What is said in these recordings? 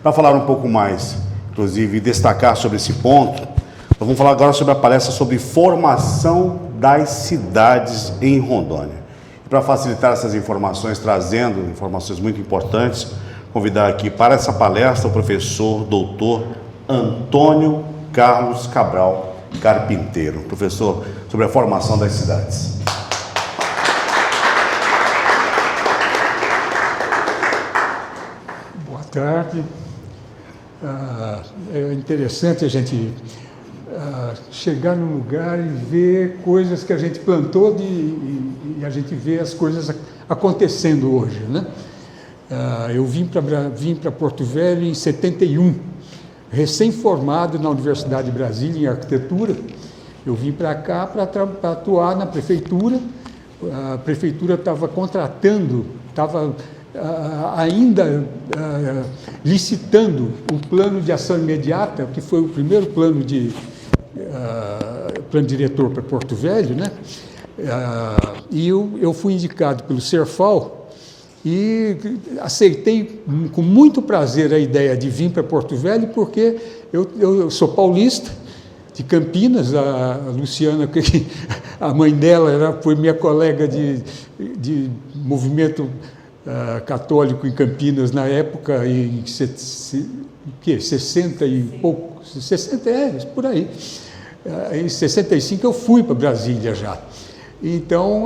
Para falar um pouco mais, inclusive, destacar sobre esse ponto, nós vamos falar agora sobre a palestra sobre formação das cidades em Rondônia. E para facilitar essas informações, trazendo informações muito importantes, convidar aqui para essa palestra o professor doutor Antônio Carlos Cabral Carpinteiro, professor sobre a formação das cidades. Boa tarde. É interessante a gente chegar num lugar e ver coisas que a gente plantou e a gente vê as coisas acontecendo hoje, né? Eu vim para Porto Velho em 71, recém-formado na Universidade de Brasília em arquitetura. Eu vim para cá para atuar na prefeitura. A prefeitura estava contratando, estava ainda licitando o plano de ação imediata, que foi o primeiro plano diretor para Porto Velho, né? E eu fui indicado pelo Serfal e aceitei com muito prazer a ideia de vir para Porto Velho, porque eu sou paulista, de Campinas. A Luciana, a mãe dela foi minha colega de movimento católico em Campinas na época, em 60 e pouco, 60 por aí. Em 65 eu fui para Brasília já. Então,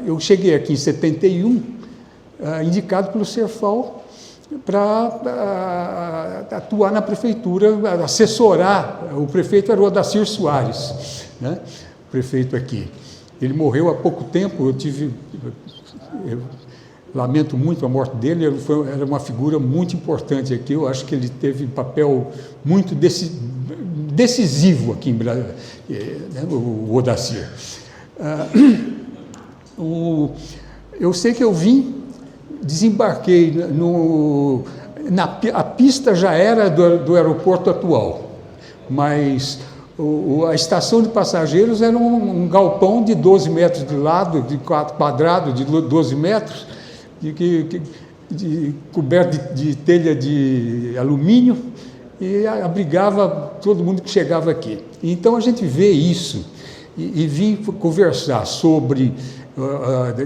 eu cheguei aqui em 71, indicado pelo Serfal para atuar na prefeitura, assessorar. O prefeito era o Odacir Soares, né? O prefeito aqui. Ele morreu há pouco tempo, eu lamento muito a morte dele. Era uma figura muito importante aqui. Eu acho que ele teve um papel muito decisivo aqui em Brasília, né, o Odacir. Eu sei que eu desembarquei a pista já era do aeroporto atual, mas a estação de passageiros era um galpão de 12 metros de lado, de quadrado de 12 metros, coberto de telha de alumínio, e abrigava todo mundo que chegava aqui. Então a gente vê isso e vim conversar sobre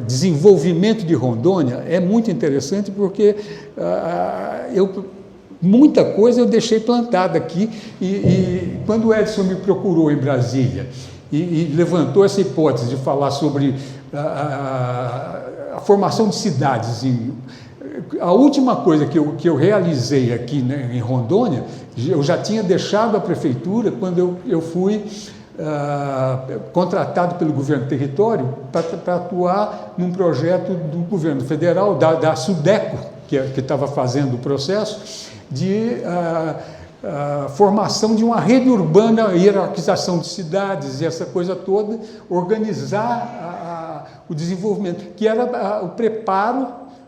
desenvolvimento de Rondônia. É muito interessante porque muita coisa eu deixei plantada aqui, e quando o Edson me procurou em Brasília e levantou essa hipótese de falar sobre a formação de cidades, a última coisa que eu realizei aqui, né, em Rondônia, eu já tinha deixado a prefeitura quando eu fui contratado pelo governo do território para atuar num projeto do governo federal, da SUDECO, que estava fazendo o processo de formação de uma rede urbana, hierarquização de cidades e essa coisa toda, organizar o desenvolvimento, que era o preparo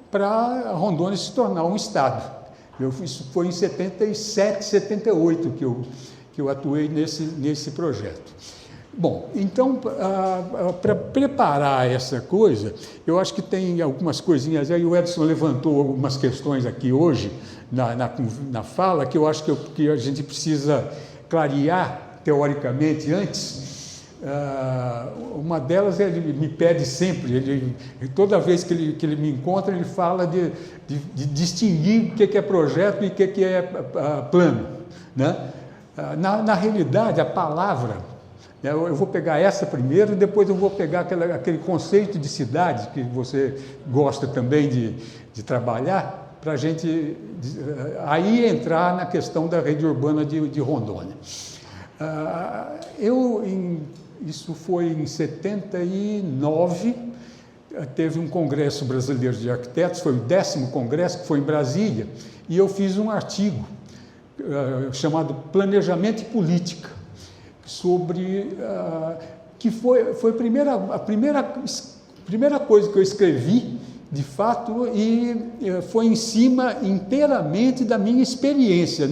para Rondônia se tornar um estado. Isso foi em 77, 78 que eu atuei nesse projeto. Bom, então, para preparar essa coisa, eu acho que tem algumas coisinhas aí. O Edson levantou algumas questões aqui hoje, na fala, que eu acho que a gente precisa clarear teoricamente antes. Uma delas, ele me pede sempre, toda vez que ele me encontra, ele fala de distinguir o que é projeto e o que é plano, né? Na realidade, a palavra, eu vou pegar essa primeiro, e depois eu vou pegar aquele conceito de cidade que você gosta também de trabalhar, para a gente aí entrar na questão da rede urbana de Rondônia. Isso foi em 79, teve um Congresso Brasileiro de Arquitetos, foi o 10º Congresso, que foi em Brasília, e eu fiz um artigo chamado Planejamento e Política, sobre que foi a primeira coisa que eu escrevi, de fato, e foi em cima inteiramente da minha experiência.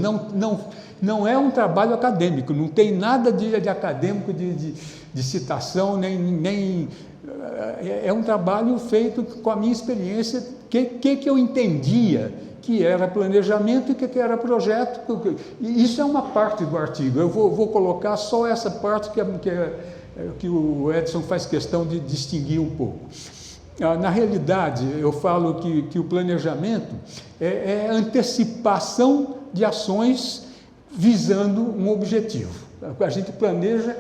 Não é um trabalho acadêmico, não tem nada de acadêmico, de citação, nem é um trabalho feito com a minha experiência, que eu entendia que era planejamento e o que era projeto. E isso é uma parte do artigo. Eu vou colocar só essa parte que o Edson faz questão de distinguir um pouco. Na realidade, eu falo que o planejamento é antecipação de ações visando um objetivo. A gente planeja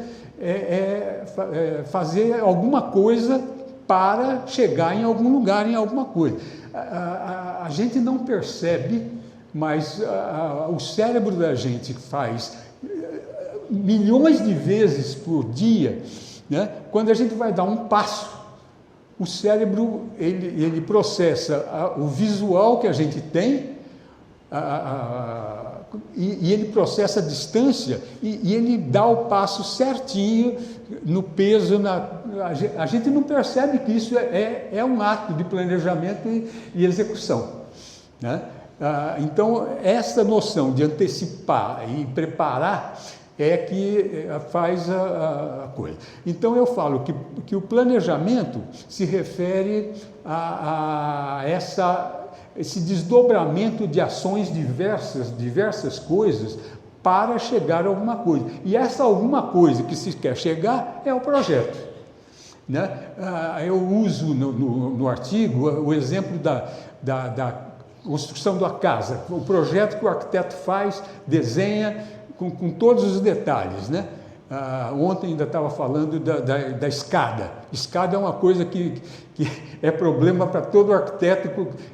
fazer alguma coisa para chegar em algum lugar, em alguma coisa. A gente não percebe, mas o cérebro da gente faz milhões de vezes por dia, né? Quando a gente vai dar um passo, o cérebro ele processa o visual que a gente tem, e ele processa a distância e ele dá o passo certinho no peso. A gente não percebe que isso é um ato de planejamento e execução, né? Então, essa noção de antecipar e preparar é que faz a coisa. Então, eu falo que o planejamento se refere a esse desdobramento de ações diversas coisas para chegar a alguma coisa. E essa alguma coisa que se quer chegar é o projeto, né? Eu uso no artigo o exemplo da construção da casa, o projeto que o arquiteto faz, desenha com todos os detalhes, né? Ontem ainda estava falando da escada. Escada é uma coisa que é problema para todo arquiteto,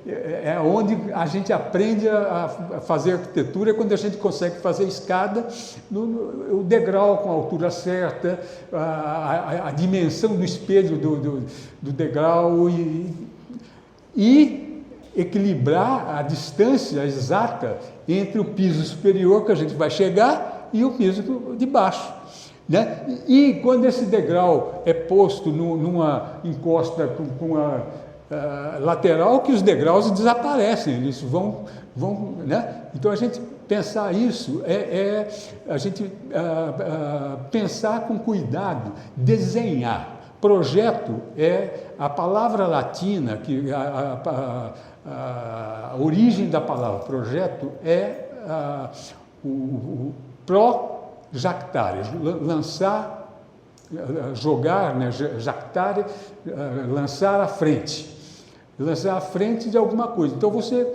é onde a gente aprende a fazer arquitetura, quando a gente consegue fazer escada, o degrau com a altura certa, a dimensão do espelho do degrau e equilibrar a distância exata entre o piso superior que a gente vai chegar e o piso de baixo, né? E quando esse degrau é posto numa encosta com a lateral, que os degraus desaparecem, eles vão, né? Então a gente pensar isso a gente pensar com cuidado, desenhar. Projeto é a palavra latina, que a origem da palavra projeto é o projactare, lançar, jogar, né, jactare, lançar à frente de alguma coisa. Então você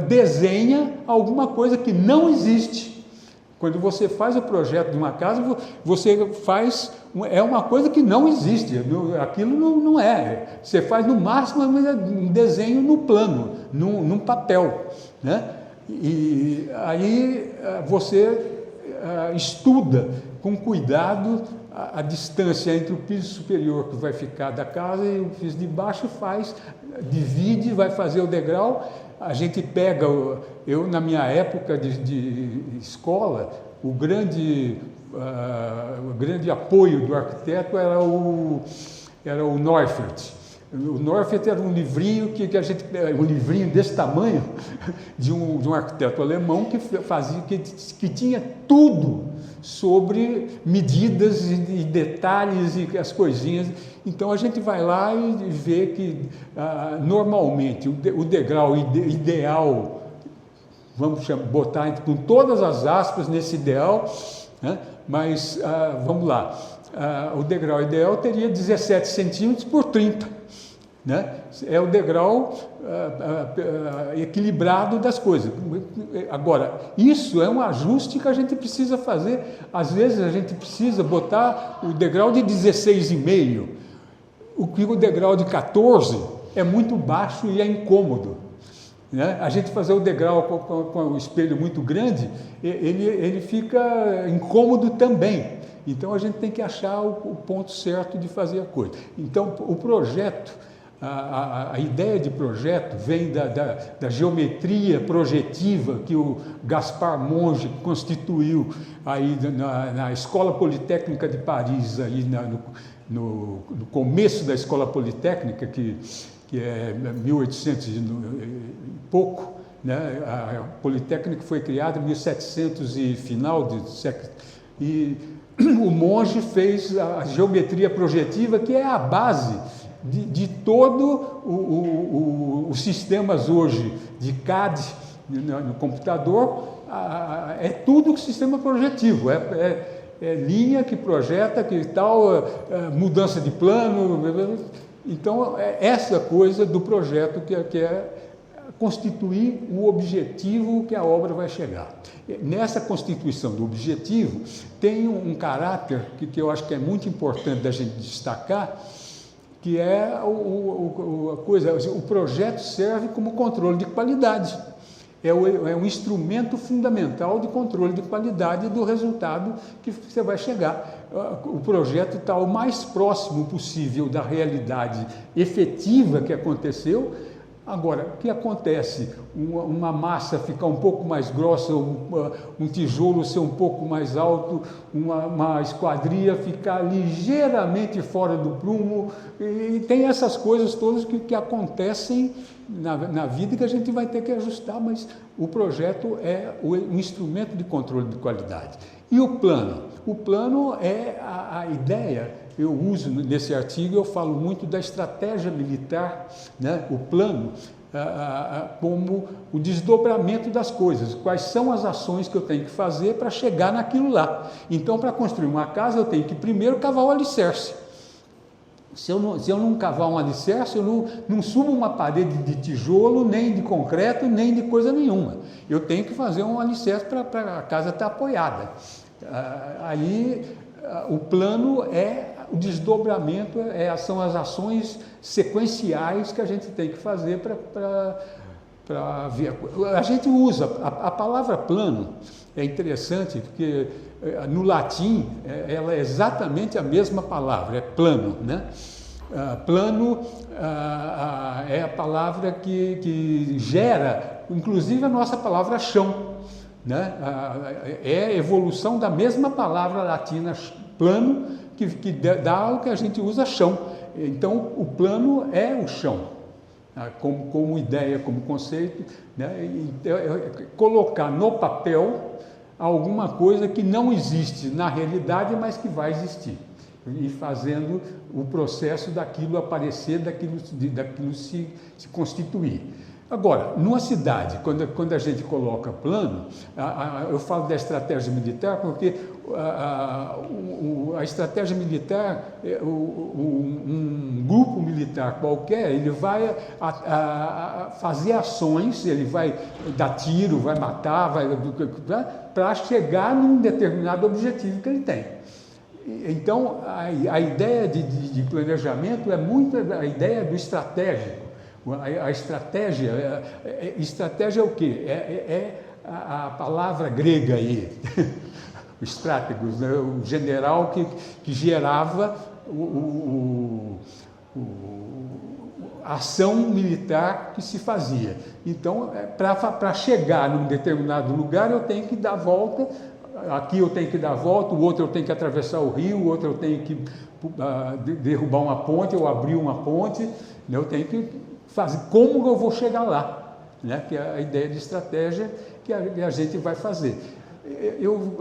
desenha alguma coisa que não existe. Quando você faz o projeto de uma casa, você faz uma coisa que não existe, aquilo não é. Você faz no máximo um desenho no plano, num papel, né? E aí você estuda com cuidado a distância entre o piso superior que vai ficar da casa e o piso de baixo, divide, vai fazer o degrau. A gente pega, na minha época de escola, o grande apoio do arquiteto era o Neufeld. O Neufeld era um livrinho um livrinho desse tamanho, de um arquiteto alemão que tinha tudo sobre medidas e detalhes e as coisinhas. Então a gente vai lá e vê que normalmente o degrau ideal, vamos botar com todas as aspas nesse ideal, né? Mas vamos lá, o degrau ideal teria 17 centímetros por 30, né? É o degrau equilibrado das coisas. Agora, isso é um ajuste que a gente precisa fazer. Às vezes a gente precisa botar o degrau de 16,5, o degrau de 14 é muito baixo e é incômodo, né? A gente fazer o degrau com o espelho muito grande, ele fica incômodo também. Então a gente tem que achar o ponto certo de fazer a coisa. Então o projeto, a ideia de projeto vem da geometria projetiva que o Gaspar Monge constituiu aí na Escola Politécnica de Paris, aí no começo da Escola Politécnica, que é 1800 e pouco, né? A Politécnica foi criada em 1700 e final do século. E o Monge fez a geometria projetiva, que é a base de todo os sistemas hoje de CAD no computador, é tudo sistema projetivo, é linha que projeta, que tal, mudança de plano. Então, essa coisa do projeto que é constituir o objetivo que a obra vai chegar. Nessa constituição do objetivo, tem um caráter que eu acho que é muito importante da gente destacar, que é o projeto serve como controle de qualidade. É um instrumento fundamental de controle de qualidade do resultado que você vai chegar. O projeto está o mais próximo possível da realidade efetiva que aconteceu. Agora, o que acontece? Uma massa ficar um pouco mais grossa, um tijolo ser um pouco mais alto, uma esquadria ficar ligeiramente fora do prumo, e tem essas coisas todas que acontecem na vida que a gente vai ter que ajustar, mas o projeto é um instrumento de controle de qualidade. E o plano? O plano é a ideia. Eu uso nesse artigo, eu falo muito da estratégia militar, né? O plano, como o desdobramento das coisas, quais são as ações que eu tenho que fazer para chegar naquilo lá. Então, para construir uma casa, eu tenho que primeiro cavar o alicerce. Se eu não cavar um alicerce, eu não subo uma parede de tijolo, nem de concreto, nem de coisa nenhuma. Eu tenho que fazer um alicerce para a casa estar apoiada. Aí, o plano é o desdobramento, são as ações sequenciais que a gente tem que fazer para ver. A gente usa, a palavra plano é interessante, porque no latim ela é exatamente a mesma palavra, é plano, né? Plano é a palavra que gera, inclusive, a nossa palavra chão, né? É a evolução da mesma palavra latina plano, que dá o que a gente usa chão. Então, o plano é o chão, como ideia, como conceito, né? Colocar no papel alguma coisa que não existe na realidade, mas que vai existir, e fazendo o processo daquilo aparecer, daquilo se constituir. Agora, numa cidade, quando a gente coloca plano, eu falo da estratégia militar porque a estratégia militar, um grupo militar qualquer, ele vai fazer ações, ele vai dar tiro, vai matar, para chegar num determinado objetivo que ele tem. Então, a ideia de planejamento é muito a ideia do estratégico. A estratégia, estratégia é o quê? É a palavra grega aí, o stratégos, né? O general que gerava a ação militar que se fazia. Então, para chegar num determinado lugar, eu tenho que dar volta. Aqui eu tenho que dar volta, o outro eu tenho que atravessar o rio, o outro eu tenho que derrubar uma ponte ou abrir uma ponte, né? Eu tenho que fazer como eu vou chegar lá, né? Que é a ideia de estratégia que a gente vai fazer. Eu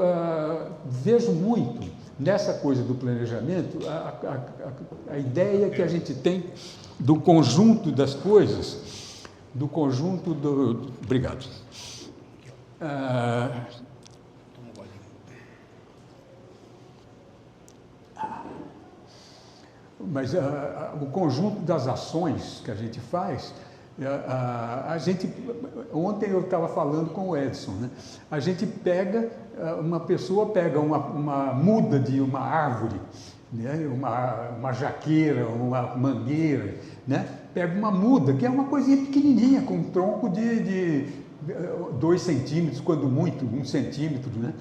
vejo muito nessa coisa do planejamento a ideia que a gente tem do conjunto das coisas, do conjunto do... Obrigado. Mas o conjunto das ações que a gente faz, ontem eu estava falando com o Edson, né? A gente pega, uma pessoa pega uma muda de uma árvore, né? Uma jaqueira, uma mangueira, né? Pega uma muda, que é uma coisinha pequenininha, com um tronco de 2 centímetros, quando muito, 1 centímetro, né?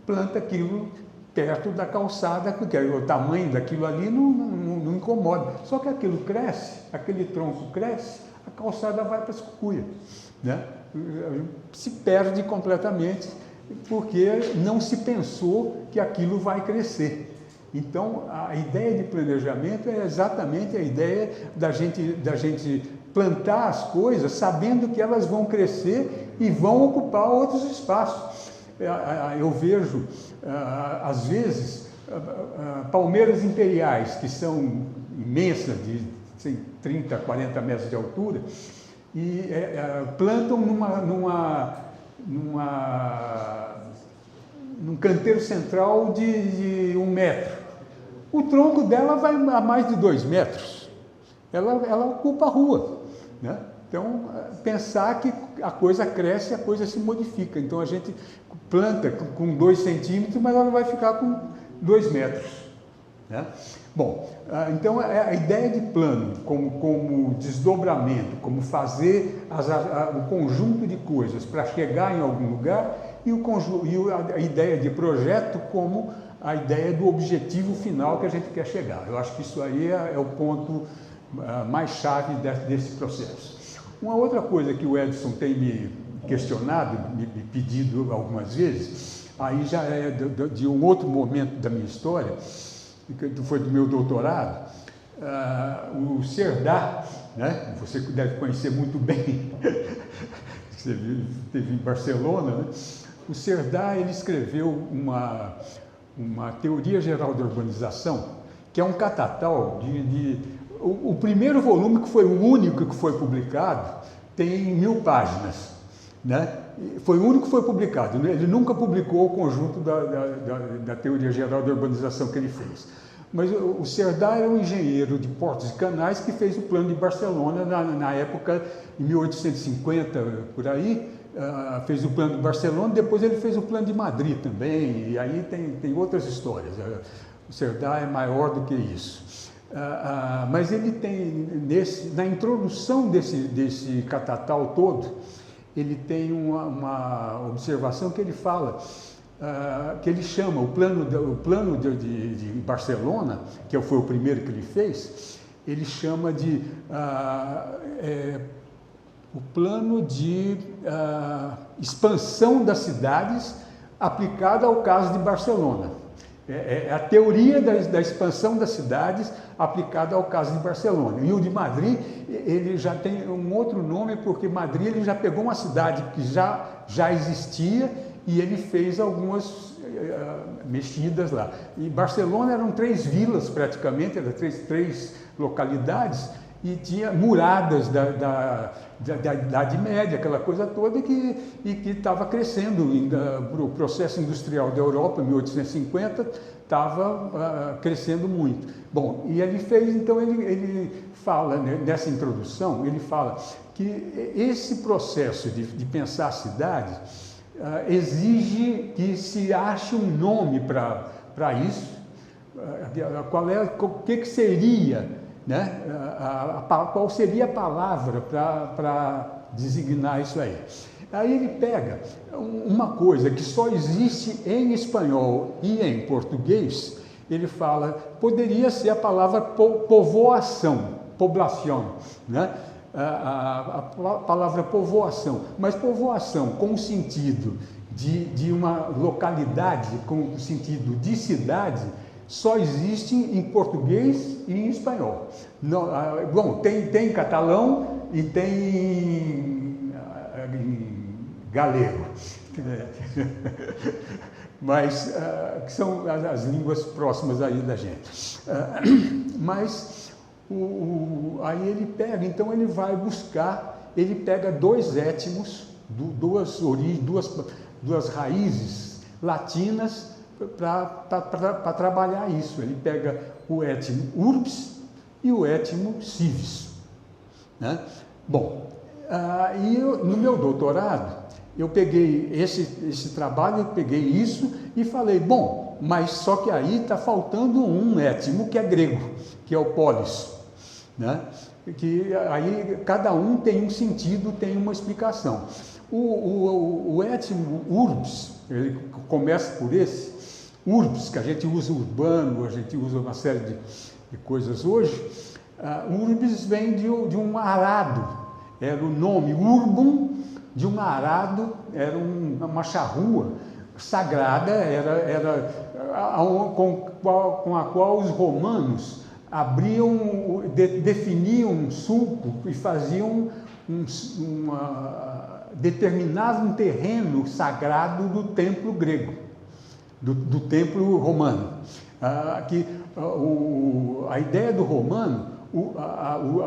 Planta aquilo perto da calçada, porque o tamanho daquilo ali não incomoda. Só que aquilo cresce, aquele tronco cresce, a calçada vai para as cucuia, né? Se perde completamente, porque não se pensou que aquilo vai crescer. Então, a ideia de planejamento é exatamente a ideia da gente plantar as coisas sabendo que elas vão crescer e vão ocupar outros espaços. Eu vejo, às vezes, palmeiras imperiais, que são imensas, de assim, 30, 40 metros de altura, e plantam num canteiro central de 1 metro. O tronco dela vai a mais de 2 metros. Ela ocupa a rua, né? Então, pensar que a coisa cresce, a coisa se modifica. Então, a gente planta com 2 centímetros, mas ela vai ficar com 2 metros, né? Bom, então a ideia de plano como desdobramento, como fazer o conjunto de coisas para chegar em algum lugar, e a ideia de projeto como a ideia do objetivo final que a gente quer chegar. Eu acho que isso aí é o ponto mais chave desse processo. Uma outra coisa que o Edson tem me questionado, me pedido algumas vezes, aí já é de um outro momento da minha história, que foi do meu doutorado, o Cerdá, né? Você deve conhecer muito bem, você esteve em Barcelona, né? O Cerdá, ele escreveu uma teoria geral da urbanização, que é um catatal o primeiro volume, que foi o único que foi publicado, tem 1000 páginas, né? Foi o único que foi publicado, né? Ele nunca publicou o conjunto da teoria geral da urbanização que ele fez. Mas o Cerdá era um engenheiro de portos e canais que fez o plano de Barcelona na época, em 1850, por aí, fez o plano de Barcelona, depois ele fez o plano de Madrid também, e aí tem outras histórias. O Cerdá é maior do que isso. Mas ele tem, na introdução desse catatal todo, ele tem uma observação que ele fala, que ele chama o plano de Barcelona, que foi o primeiro que ele fez, ele chama de o plano de expansão das cidades aplicado ao caso de Barcelona. É a teoria da expansão das cidades aplicada ao caso de Barcelona. E o de Madrid, ele já tem um outro nome, porque Madrid ele já pegou uma cidade que já existia e ele fez algumas mexidas lá. E Barcelona eram 3 vilas praticamente, eram três localidades, e tinha muradas da Idade Média, aquela coisa toda, e que estava crescendo. O processo industrial da Europa, em 1850, estava crescendo muito. Bom, e ele fez, então, ele fala, né, nessa introdução, ele fala que esse processo de pensar a cidade exige que se ache um nome para isso. O que seria, né? Qual seria a palavra para designar isso aí? Aí ele pega uma coisa que só existe em espanhol e em português, ele fala, poderia ser a palavra povoação, poblação, né? A palavra povoação, mas povoação com o sentido de uma localidade, com o sentido de cidade, só existe em português e em espanhol. Não, bom, tem em catalão e tem em galego, mas que são as línguas próximas aí da gente. Mas aí ele pega, então ele vai buscar, ele pega 2 étimos, duas raízes latinas, para trabalhar isso. Ele pega o étimo urbs e o étimo civis, né? Bom, e no meu doutorado, eu peguei esse trabalho, eu peguei isso e falei, bom, mas só que aí está faltando um étimo que é grego, que é o polis, né? Que aí cada um tem um sentido, tem uma explicação. O étimo urbs, ele começa por esse, urbs, que a gente usa urbano, a gente usa uma série de coisas hoje. Urbs vem de um arado, era o nome urbum de um arado, era uma charrua sagrada, com a qual os romanos definiam um sulco e faziam determinavam um terreno sagrado do templo grego, do templo romano. A ideia do romano,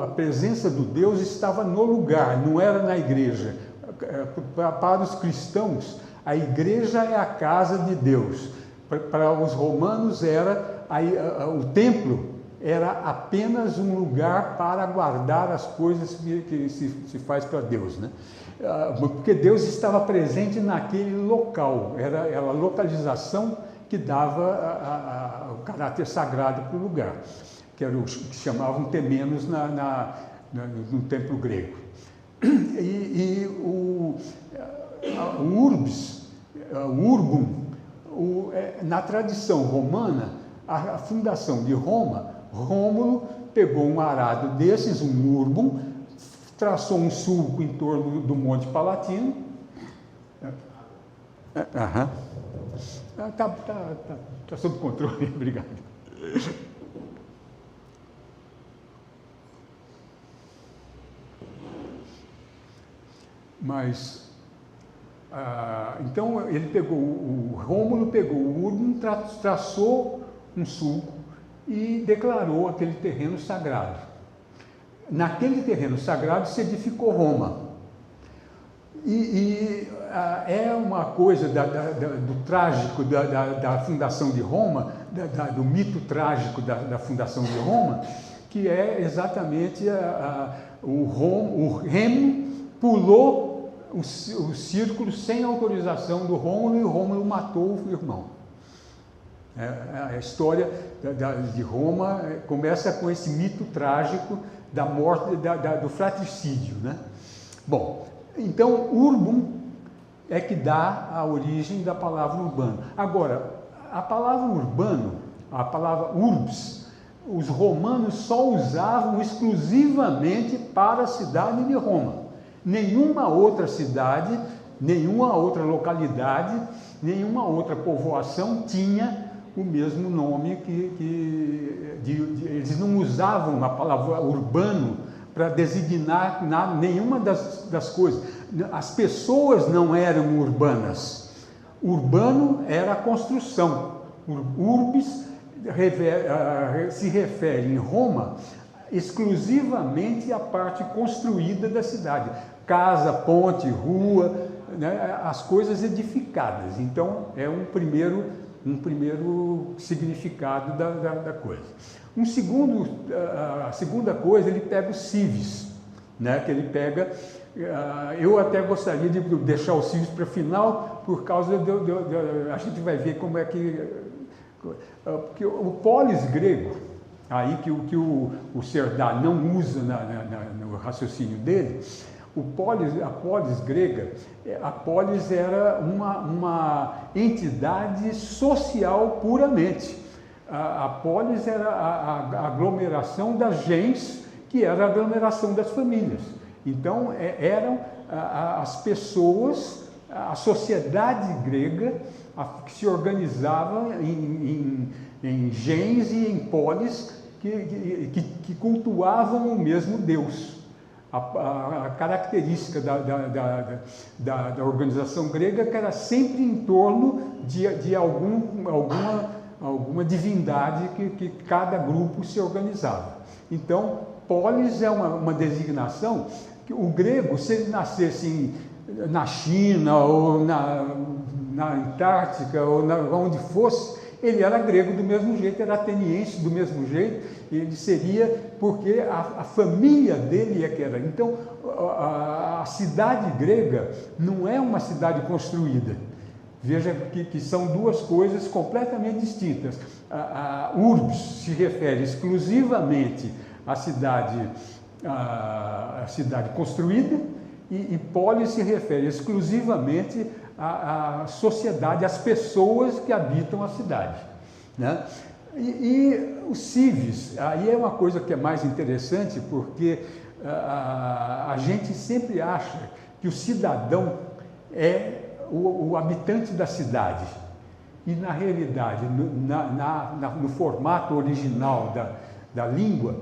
a presença do Deus estava no lugar, não era na igreja. Para os cristãos, a igreja é a casa de Deus. Para os romanos, o templo era apenas um lugar para guardar as coisas que se faz para Deus, né? Porque Deus estava presente naquele local, era a localização que dava o caráter sagrado para o lugar, que era o que chamavam temenos no templo grego. E o urbs, o urbum, na tradição romana, a fundação de Roma, Rômulo pegou um arado desses, um urbum, traçou um sulco em torno do Monte Palatino. Tá sob controle, obrigado. Mas, então, o Rômulo pegou o urbum, traçou um sulco e declarou aquele terreno sagrado. Naquele terreno sagrado se edificou Roma. É uma coisa do trágico da fundação de Roma, do mito trágico da fundação de Roma, que é exatamente o Remo pulou o círculo sem autorização do Rômulo e o Rômulo matou o irmão. A história de Roma começa com esse mito trágico da morte, do fratricídio, né? Bom, então urbum é que dá a origem da palavra urbano. Agora, a palavra urbano, a palavra urbs, os romanos só usavam exclusivamente para a cidade de Roma. Nenhuma outra cidade, nenhuma outra localidade, nenhuma outra povoação tinha o mesmo nome eles não usavam a palavra urbano para designar nenhuma das coisas. As pessoas não eram urbanas. Urbano era a construção. Urbis se refere em Roma exclusivamente à parte construída da cidade. Casa, ponte, rua, né, as coisas edificadas. Então, é um primeiro significado da coisa. A segunda coisa, ele pega o civis, né, que ele pega. Eu até gostaria de deixar o civis para o final, por causa a gente vai ver como é que. Porque o polis grego, aí que o Serdá não usa no raciocínio dele, a polis grega, a polis era uma entidade social puramente. A polis era a aglomeração das gens, que era a aglomeração das famílias. Então, eram as pessoas, a sociedade grega, que se organizava em gens e em polis que cultuavam o mesmo Deus. A característica da organização grega que era sempre em torno de alguma divindade que cada grupo se organizava. Então, polis é uma designação que o grego, se ele nascesse na China ou na Antártica ou onde fosse, ele era grego do mesmo jeito, era ateniense do mesmo jeito, ele seria, porque a família dele é que era. Então, a cidade grega não é uma cidade construída. Veja que são duas coisas completamente distintas. A urbs se refere exclusivamente à cidade construída, e polis se refere exclusivamente à sociedade, às pessoas que habitam a cidade, né? E o civis, aí é uma coisa que é mais interessante, porque a gente sempre acha que o cidadão é o habitante da cidade. E, na realidade, no formato original da língua,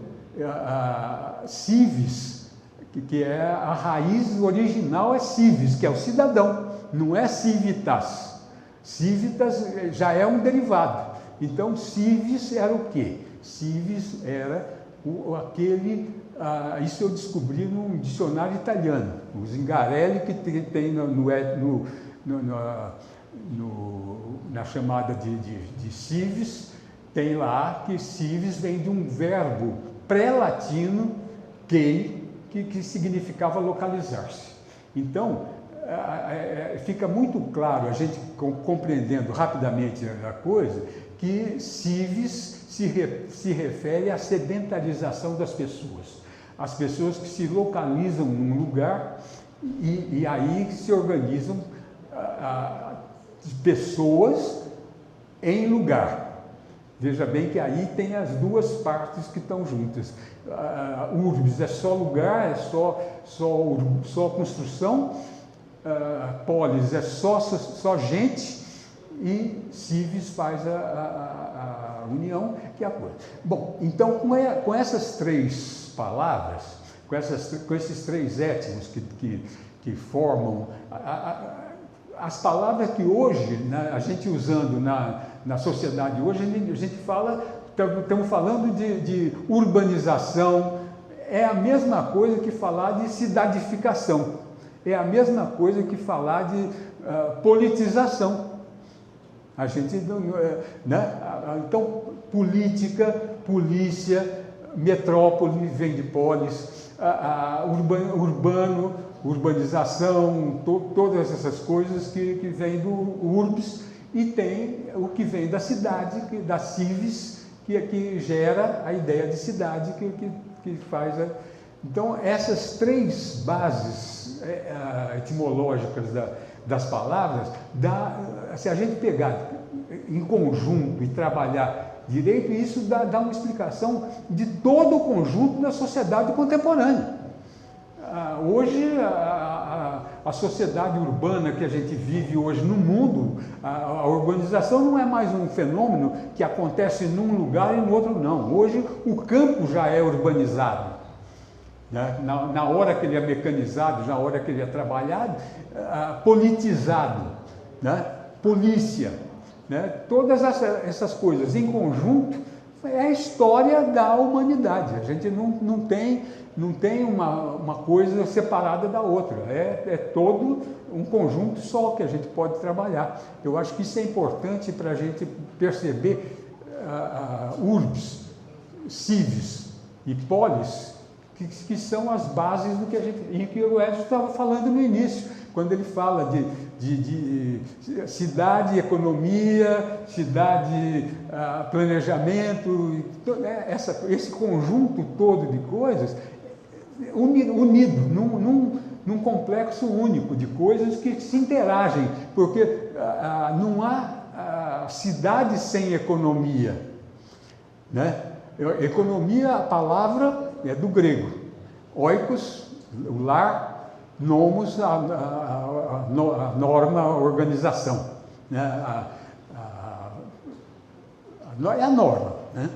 civis, que é a raiz original, é civis, que é o cidadão, não é civitas. Civitas já é um derivado. Então, civis era o quê? Civis era isso eu descobri num dicionário italiano, o Zingarelli, que tem na chamada de civis, tem lá que civis vem de um verbo pré-latino, que significava localizar-se. Então, fica muito claro, a gente compreendendo rapidamente a coisa, que civis se refere à sedentarização das pessoas. As pessoas que se localizam num lugar e aí se organizam pessoas em lugar. Veja bem que aí tem as duas partes que estão juntas. Urbis é só lugar, é só construção, polis é só gente, e civis faz a união, que é a coisa. Bom, então com essas três palavras, com esses três étnicos que formam as palavras que hoje, né, a gente usando na sociedade hoje, a gente fala, estamos falando de urbanização, é a mesma coisa que falar de cidadificação, é a mesma coisa que falar de politização. A gente, né? Então, política, polícia, metrópole vem de polis, urbano, urbanização, todas essas coisas que vêm do urbis, e tem o que vem da cidade, da civis, que gera a ideia de cidade, que faz a... Então, essas três bases etimológicas das palavras, se a gente pegar em conjunto e trabalhar direito, isso dá uma explicação de todo o conjunto da sociedade contemporânea. Hoje, a sociedade urbana que a gente vive hoje no mundo, a urbanização não é mais um fenômeno que acontece num lugar e no outro não. Hoje, o campo já é urbanizado. Né? Na hora que ele é mecanizado, na hora que ele é trabalhado, politizado, né? Polícia, né? Todas essas coisas em conjunto é a história da humanidade. A gente não tem uma coisa separada da outra, é todo um conjunto só que a gente pode trabalhar. Eu acho que isso é importante para a gente perceber urbs, civis e polis, que são as bases do que a gente, em que o Edson estava falando no início, quando ele fala de cidade, economia, cidade, planejamento, esse conjunto todo de coisas unido num complexo único de coisas que se interagem, porque não há cidade sem economia, né? Economia, a palavra é do grego, oikos, o lar, nomos, a norma, a organização, né? É a norma, né?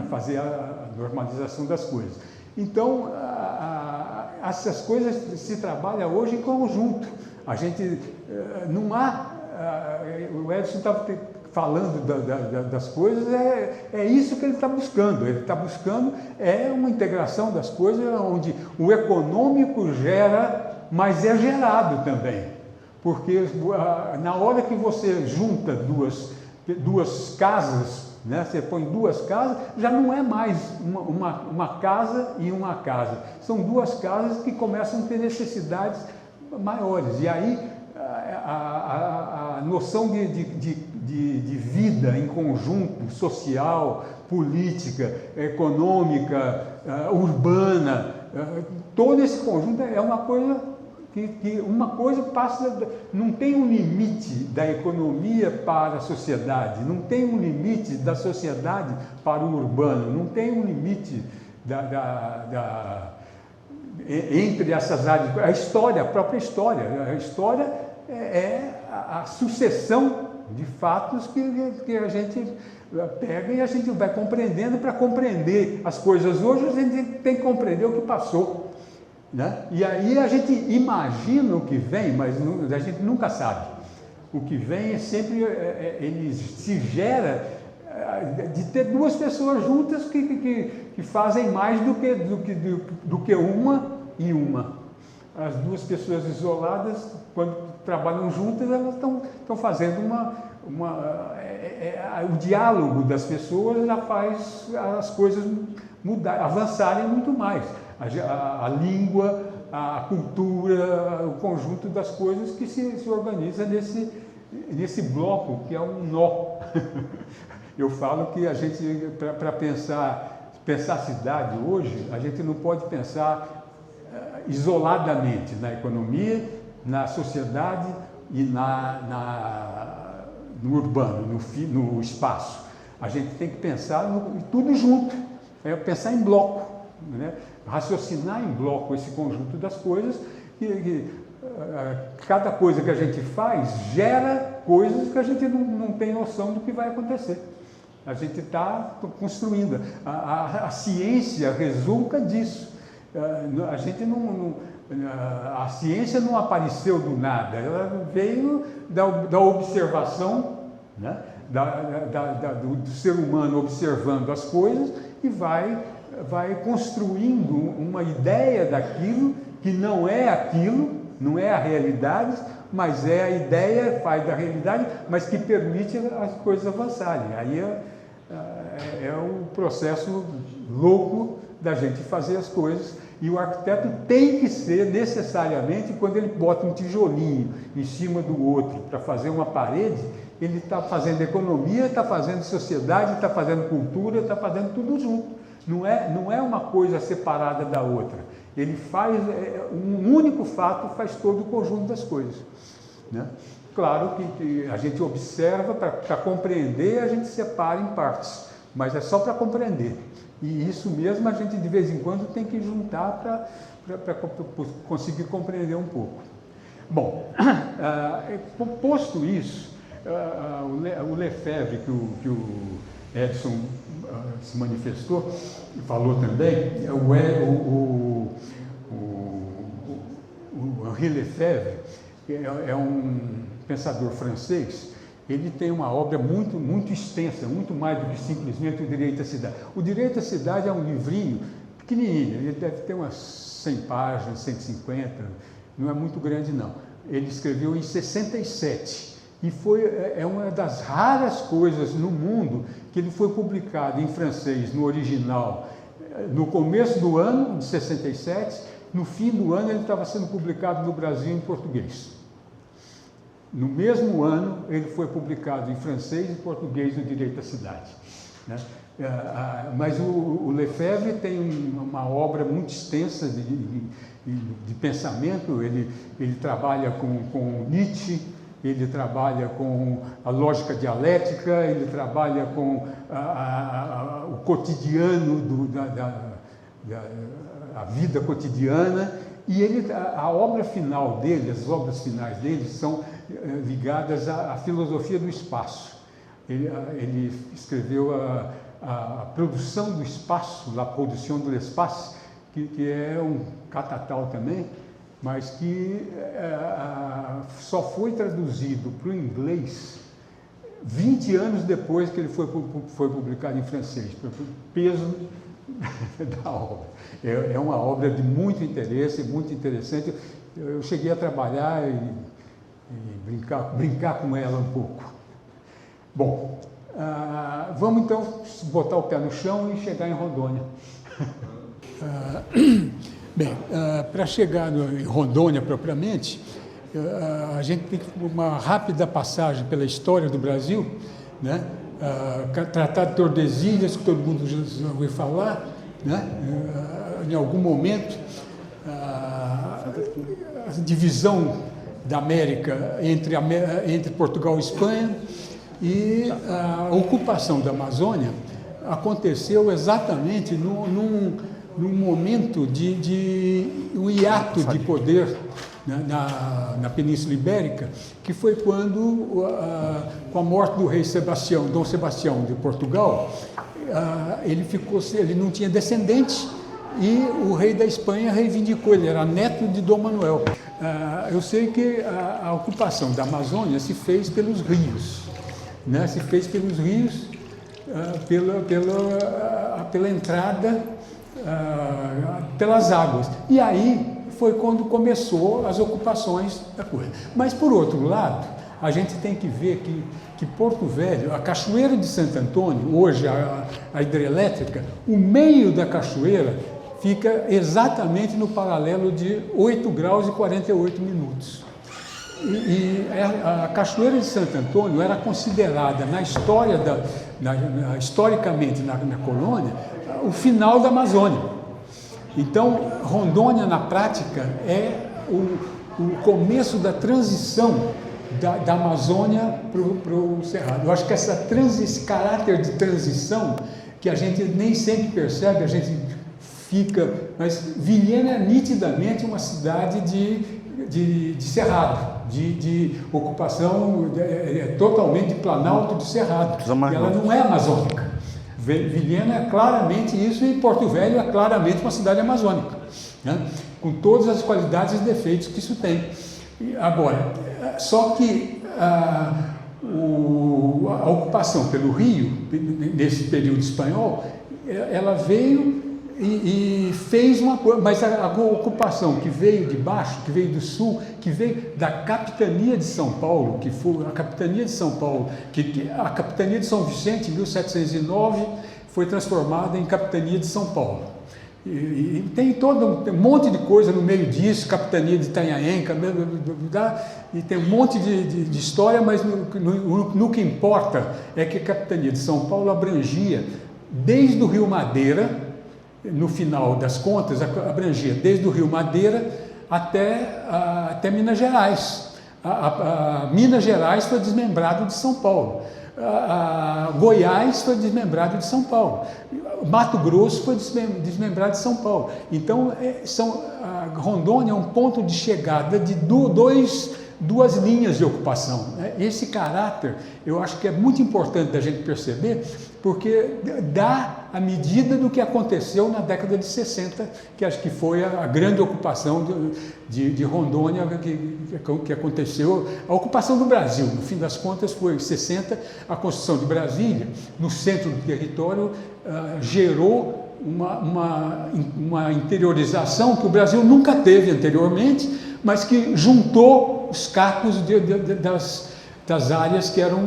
Fazer a normalização das coisas. Então, essas coisas se trabalham hoje em conjunto. A gente não há... O Edson estava falando das coisas, é isso que ele está buscando. Ele está buscando uma integração das coisas onde o econômico gera, mas é gerado também. Porque na hora que você junta duas casas, né, você põe duas casas, já não é mais uma casa e uma casa. São duas casas que começam a ter necessidades maiores. E aí a noção de vida em conjunto, social, política, econômica, urbana, todo esse conjunto é uma coisa que uma coisa passa, não tem um limite da economia para a sociedade, não tem um limite da sociedade para o urbano, não tem um limite entre essas áreas. A história, a própria história, a história é a sucessão de fatos que a gente pega e a gente vai compreendendo. Para compreender as coisas hoje, a gente tem que compreender o que passou, né? E aí a gente imagina o que vem, mas a gente nunca sabe. O que vem é sempre, ele se gera de ter duas pessoas juntas que fazem mais do que uma e uma. As duas pessoas isoladas, quando trabalham juntas, elas estão fazendo o diálogo das pessoas já faz as coisas avançarem muito mais. A língua, a cultura, o conjunto das coisas que se organiza nesse bloco, que é um nó. Eu falo que a gente, para pensar a cidade hoje, a gente não pode pensar isoladamente na economia, na sociedade e no urbano, no espaço. A gente tem que pensar tudo junto, pensar em bloco, né? Raciocinar em bloco esse conjunto das coisas, cada coisa que a gente faz gera coisas que a gente não tem noção do que vai acontecer. A gente está construindo. A ciência resulta disso. A ciência não apareceu do nada, ela veio da observação, né? do ser humano observando as coisas e vai construindo uma ideia daquilo que não é aquilo, não é a realidade, mas é a ideia, faz da realidade, mas que permite as coisas avançarem. Aí é o processo louco da gente fazer as coisas, e o arquiteto tem que ser necessariamente, quando ele bota um tijolinho em cima do outro para fazer uma parede, ele está fazendo economia, está fazendo sociedade, está fazendo cultura, está fazendo tudo junto. Não é uma coisa separada da outra. Ele faz, um único fato faz todo o conjunto das coisas, né? Claro que a gente observa para compreender, a gente separa em partes, mas é só para compreender. E isso mesmo a gente de vez em quando tem que juntar para conseguir compreender um pouco. Bom, posto isso, o Lefebvre, que o Edson se manifestou e falou também, o Henri Lefebvre é um pensador francês. Ele tem uma obra muito, muito extensa, muito mais do que simplesmente o Direito à Cidade. O Direito à Cidade é um livrinho pequenininho, ele deve ter umas 100 páginas, 150, não é muito grande não. Ele escreveu em 67 e é uma das raras coisas no mundo que ele foi publicado em francês, no original, no começo do ano de 67, no fim do ano ele estava sendo publicado no Brasil em português. No mesmo ano, ele foi publicado em francês e português no Direito à Cidade, né? Mas o Lefebvre tem uma obra muito extensa de pensamento. Ele trabalha com Nietzsche, ele trabalha com a lógica dialética, ele trabalha com o cotidiano, a vida cotidiana, e a obra final dele, as obras finais dele são ligadas à filosofia do espaço. Ele escreveu a produção do espaço, La Production de l'Espace, que é um catatal também, mas que só foi traduzido para o inglês 20 anos depois que ele foi publicado em francês, pelo peso da obra. É uma obra de muito interesse, muito interessante. Eu cheguei a trabalhar e brincar com ela um pouco. Bom, vamos então botar o pé no chão e chegar em Rondônia. Bem, para chegar em Rondônia propriamente, a gente tem uma rápida passagem pela história do Brasil, né? Tratado de Tordesilhas, que todo mundo já ouviu falar, né? Em algum momento, a divisão da América entre Portugal e Espanha, e a ocupação da Amazônia aconteceu exatamente num momento de um hiato de poder, né, na Península Ibérica, que foi quando, com a morte do rei Dom Sebastião de Portugal, ele não tinha descendentes, e o rei da Espanha reivindicou, ele era neto de Dom Manuel. Eu sei que a ocupação da Amazônia se fez pelos rios, né? Se fez pelos rios, pela entrada pelas águas. E aí foi quando começou as ocupações da coisa. Mas, por outro lado, a gente tem que ver que Porto Velho, a Cachoeira de Santo Antônio, hoje a hidrelétrica, o meio da cachoeira fica exatamente no paralelo de 8 graus e 48 minutos. E a Cachoeira de Santo Antônio era considerada na história, historicamente na colônia, o final da Amazônia. Então, Rondônia, na prática, é o começo da transição da Amazônia para o Cerrado. Eu acho que esse caráter de transição, que a gente nem sempre percebe, a gente fica... Mas Vilhena é nitidamente uma cidade de Cerrado, de ocupação totalmente de Planalto de Cerrado. E ela não é amazônica. Vilhena é claramente isso e Porto Velho é claramente uma cidade amazônica, né? Com todas as qualidades e defeitos que isso tem. Agora, só que a ocupação pelo Rio, nesse período espanhol, ela veio e fez uma coisa, mas a ocupação que veio de baixo, que veio do sul, que veio da capitania de São Paulo, que foi a capitania de São Paulo, a capitania de São Vicente, em 1709, foi transformada em capitania de São Paulo. E tem um monte de coisa no meio disso, capitania de Itanhaém, e tem um monte de história, mas no que importa é que a capitania de São Paulo abrangia desde o Rio Madeira, no final das contas, abrangia desde o Rio Madeira até Minas Gerais. Minas Gerais foi desmembrado de São Paulo. Goiás foi desmembrado de São Paulo. Mato Grosso foi desmembrado de São Paulo. Então, Rondônia é um ponto de chegada de duas linhas de ocupação. Esse caráter, eu acho que é muito importante da gente perceber, porque dá a medida do que aconteceu na década de 60, que acho que foi a grande ocupação de Rondônia, que aconteceu, a ocupação do Brasil. No fim das contas, foi em 60, a construção de Brasília, no centro do território, gerou uma interiorização que o Brasil nunca teve anteriormente, mas que juntou os cacos das áreas que eram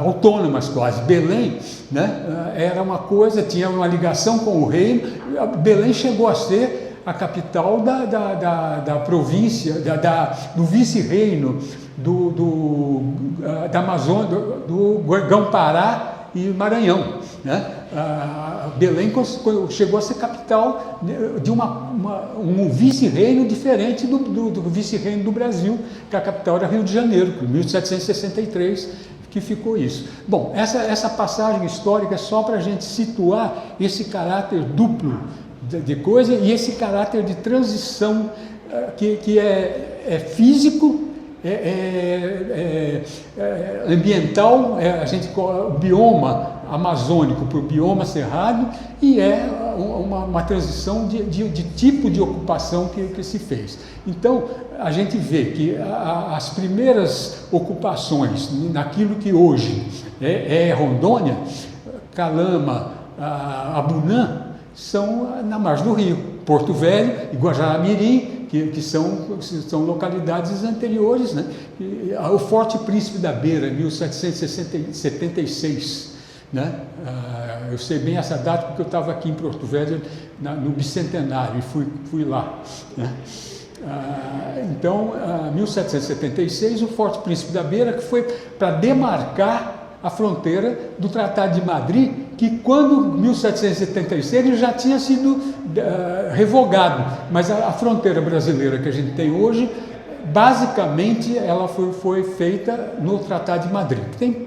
autônomas quase. Belém, né, era uma coisa, tinha uma ligação com o reino. Belém chegou a ser a capital da província, do vice-reino da Amazônia, do Grão-Pará e Maranhão, né? Belém chegou a ser capital de um vice-reino diferente do vice-reino do Brasil, que a capital era Rio de Janeiro, em 1763 que ficou isso. Bom, essa passagem histórica é só para a gente situar esse caráter duplo de coisa e esse caráter de transição que é físico, ambiental, o bioma amazônico para o bioma cerrado, e é uma transição de tipo de ocupação que se fez. Então, a gente vê que as primeiras ocupações naquilo que hoje é Rondônia, Calama, Abunã, são na margem do rio. Porto Velho e Guajará-Mirim, que são localidades anteriores, né? O Forte Príncipe da Beira, 1776, né? Eu sei bem essa data porque eu estava aqui em Porto Velho no bicentenário e fui lá, né? Então, 1776, o Forte Príncipe da Beira, que foi para demarcar a fronteira do Tratado de Madrid, que quando 1776 ele já tinha sido revogado, mas a fronteira brasileira que a gente tem hoje, basicamente ela foi feita no Tratado de Madrid.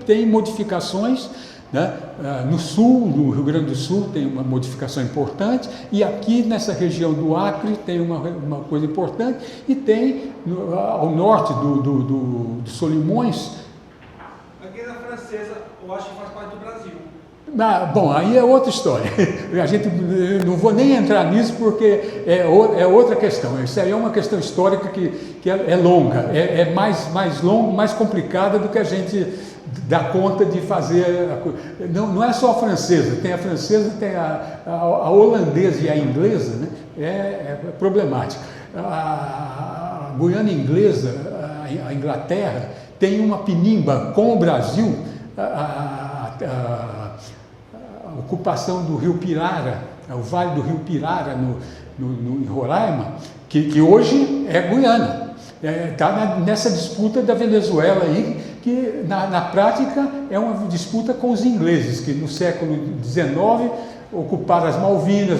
Tem modificações, né? No sul, no Rio Grande do Sul, tem uma modificação importante, e aqui nessa região do Acre tem uma coisa importante, e tem ao norte do Solimões. A Guiana Francesa, eu acho que faz parte do Brasil. Bom, aí é outra história. Não vou nem entrar nisso porque é outra questão. Isso aí é uma questão histórica que é longa, é mais longa, mais complicada do que a gente dá conta de fazer. Não é só a francesa, tem a holandesa e a inglesa, né? É problemática. A Guiana Inglesa, a Inglaterra, tem uma pinimba com o Brasil, a ocupação do Rio Pirara, o Vale do Rio Pirara, em Roraima, que hoje é Guiana. Está nessa disputa da Venezuela aí, que na prática é uma disputa com os ingleses, que no século XIX ocuparam as Malvinas,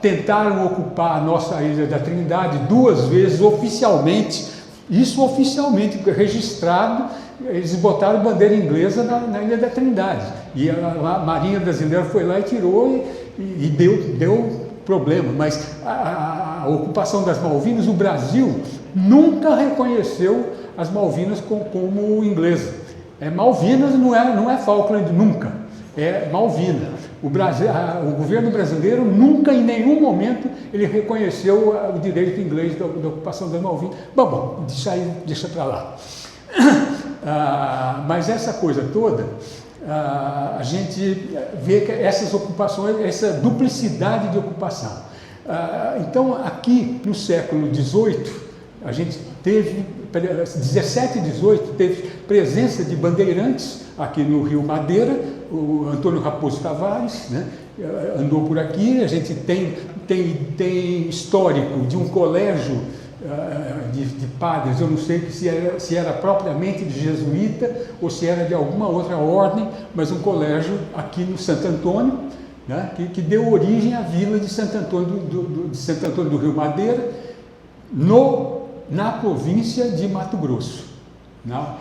tentaram ocupar a nossa Ilha da Trindade 2 vezes oficialmente, isso oficialmente registrado. Eles botaram bandeira inglesa na Ilha da Trindade, e a Marinha Brasileira foi lá e tirou e deu problema. Mas a ocupação das Malvinas, o Brasil nunca reconheceu as Malvinas como inglesa. Malvinas não é Falkland, nunca, é Malvina. O governo brasileiro nunca, em nenhum momento, ele reconheceu o direito inglês da ocupação das Malvinas. Bom, deixa para lá. Mas essa coisa toda, a gente vê que essas ocupações, essa duplicidade de ocupação. Então, aqui no século XVIII, a gente teve, 17 e 18, teve presença de bandeirantes aqui no Rio Madeira. O Antônio Raposo Tavares, né, andou por aqui. A gente tem histórico de um colégio de padres, eu não sei se era propriamente de jesuíta ou se era de alguma outra ordem, mas um colégio aqui no Santo Antônio, né, que deu origem à vila de Santo Antônio do Rio Madeira, na província de Mato Grosso, na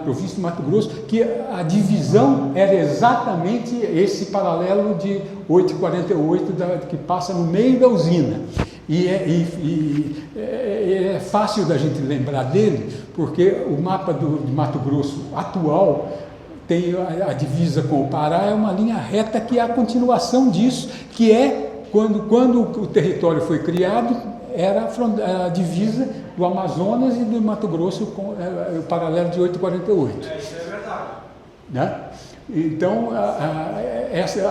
província de Mato Grosso, que a divisão era exatamente esse paralelo de 848 que passa no meio da usina. E é fácil da gente lembrar dele, porque o mapa de Mato Grosso atual tem a divisa com o Pará, é uma linha reta que é a continuação disso, que é quando o território foi criado, era a divisa do Amazonas e do Mato Grosso com o paralelo de 848. Isso é verdade. Né? Então,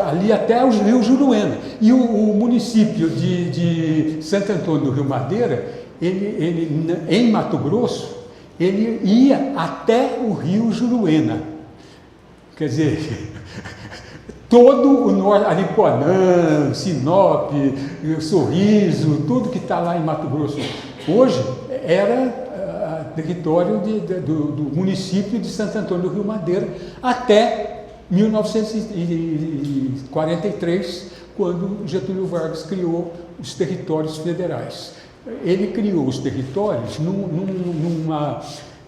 ali até o Rio Juruena. E o município de Santo Antônio do Rio Madeira, ele em Mato Grosso, ele ia até o Rio Juruena. Quer dizer, todo o norte, Aripuanã, Sinop, Sorriso, tudo que está lá em Mato Grosso hoje era território do município de Santo Antônio do Rio Madeira, até 1943, quando Getúlio Vargas criou os territórios federais. Ele criou os territórios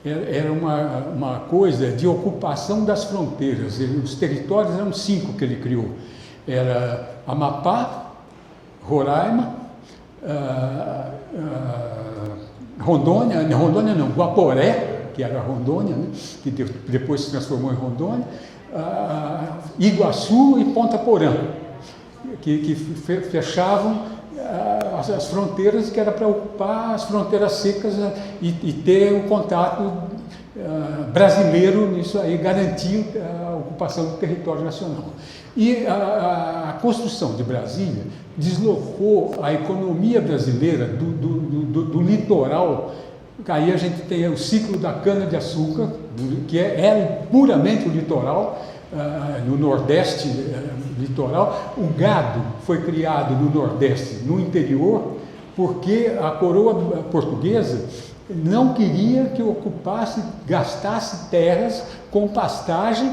era uma coisa de ocupação das fronteiras. Os territórios eram 5 que ele criou. Era Amapá, Roraima, Rondônia não, Guaporé, que era Rondônia, né, que depois se transformou em Rondônia, Iguaçu e Ponta Porã, que fechavam as fronteiras, que era para ocupar as fronteiras secas e ter o contato brasileiro nisso aí, garantir a ocupação do território nacional. E a construção de Brasília deslocou a economia brasileira do litoral. Aí a gente tem o ciclo da cana-de-açúcar, que é puramente o litoral, no Nordeste litoral. O gado foi criado no Nordeste, no interior, porque a coroa portuguesa não queria que gastasse terras com pastagem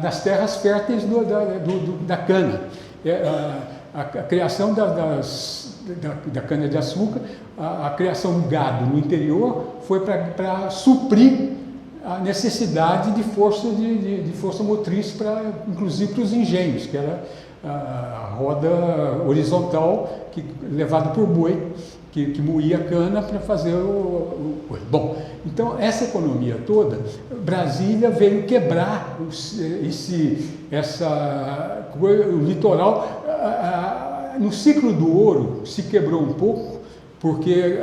nas terras férteis da cana. A criação da cana-de-açúcar, a criação do gado no interior foi para suprir a necessidade de força motriz, inclusive para os engenhos, que era a roda horizontal levada por boi, que moía a cana para fazer Bom, então essa economia toda, Brasília veio quebrar o litoral. No ciclo do ouro se quebrou um pouco, porque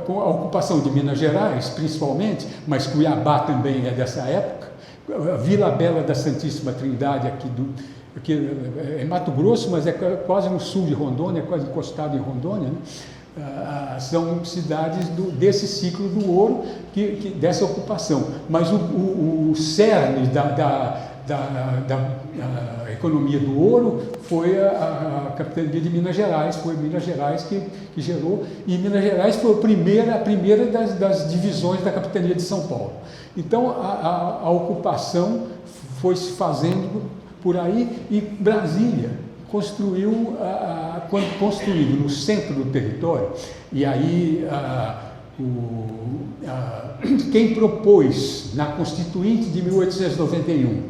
com a ocupação de Minas Gerais, principalmente, mas Cuiabá também é dessa época, a Vila Bela da Santíssima Trindade, aqui é Mato Grosso, mas é quase no sul de Rondônia, quase encostado em Rondônia, né? São cidades desse ciclo do ouro, dessa ocupação. Mas o cerne da economia do ouro foi a capitania de Minas Gerais, foi Minas Gerais que gerou, e Minas Gerais foi a primeira das divisões da capitania de São Paulo. Então a ocupação foi se fazendo por aí, e Brasília construiu, quando construído no centro do território, e aí quem propôs na Constituinte de 1891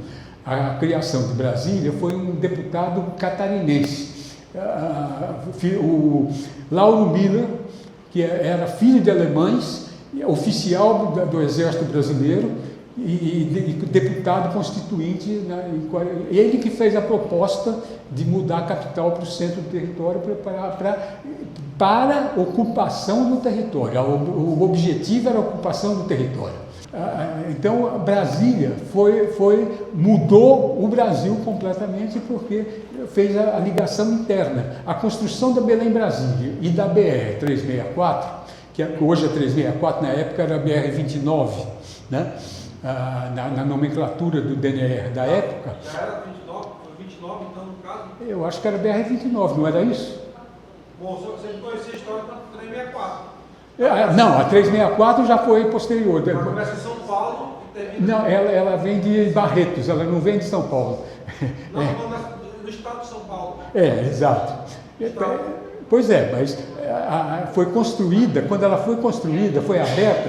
a criação de Brasília foi um deputado catarinense, o Lauro Miller, que era filho de alemães, oficial do Exército Brasileiro e deputado constituinte, né, ele que fez a proposta de mudar a capital para o centro do território para ocupação do território. O objetivo era a ocupação do território. Então Brasília mudou o Brasil completamente, porque fez a ligação interna. A construção da Belém-Brasília e da BR-364, que hoje é 364, na época era a BR-29, né? Na nomenclatura do DNR da época. Já era 29, foi 29 então no caso? Eu acho que era BR-29, não era isso? Bom, você não conhecia a história da 364. Não, a 364 já foi posterior. Ela começa em São Paulo e termina... Não, ela vem de Barretos, ela não vem de São Paulo. Não, começa no estado de São Paulo. Exato. Pois é, mas foi construída, quando ela foi construída, foi aberta,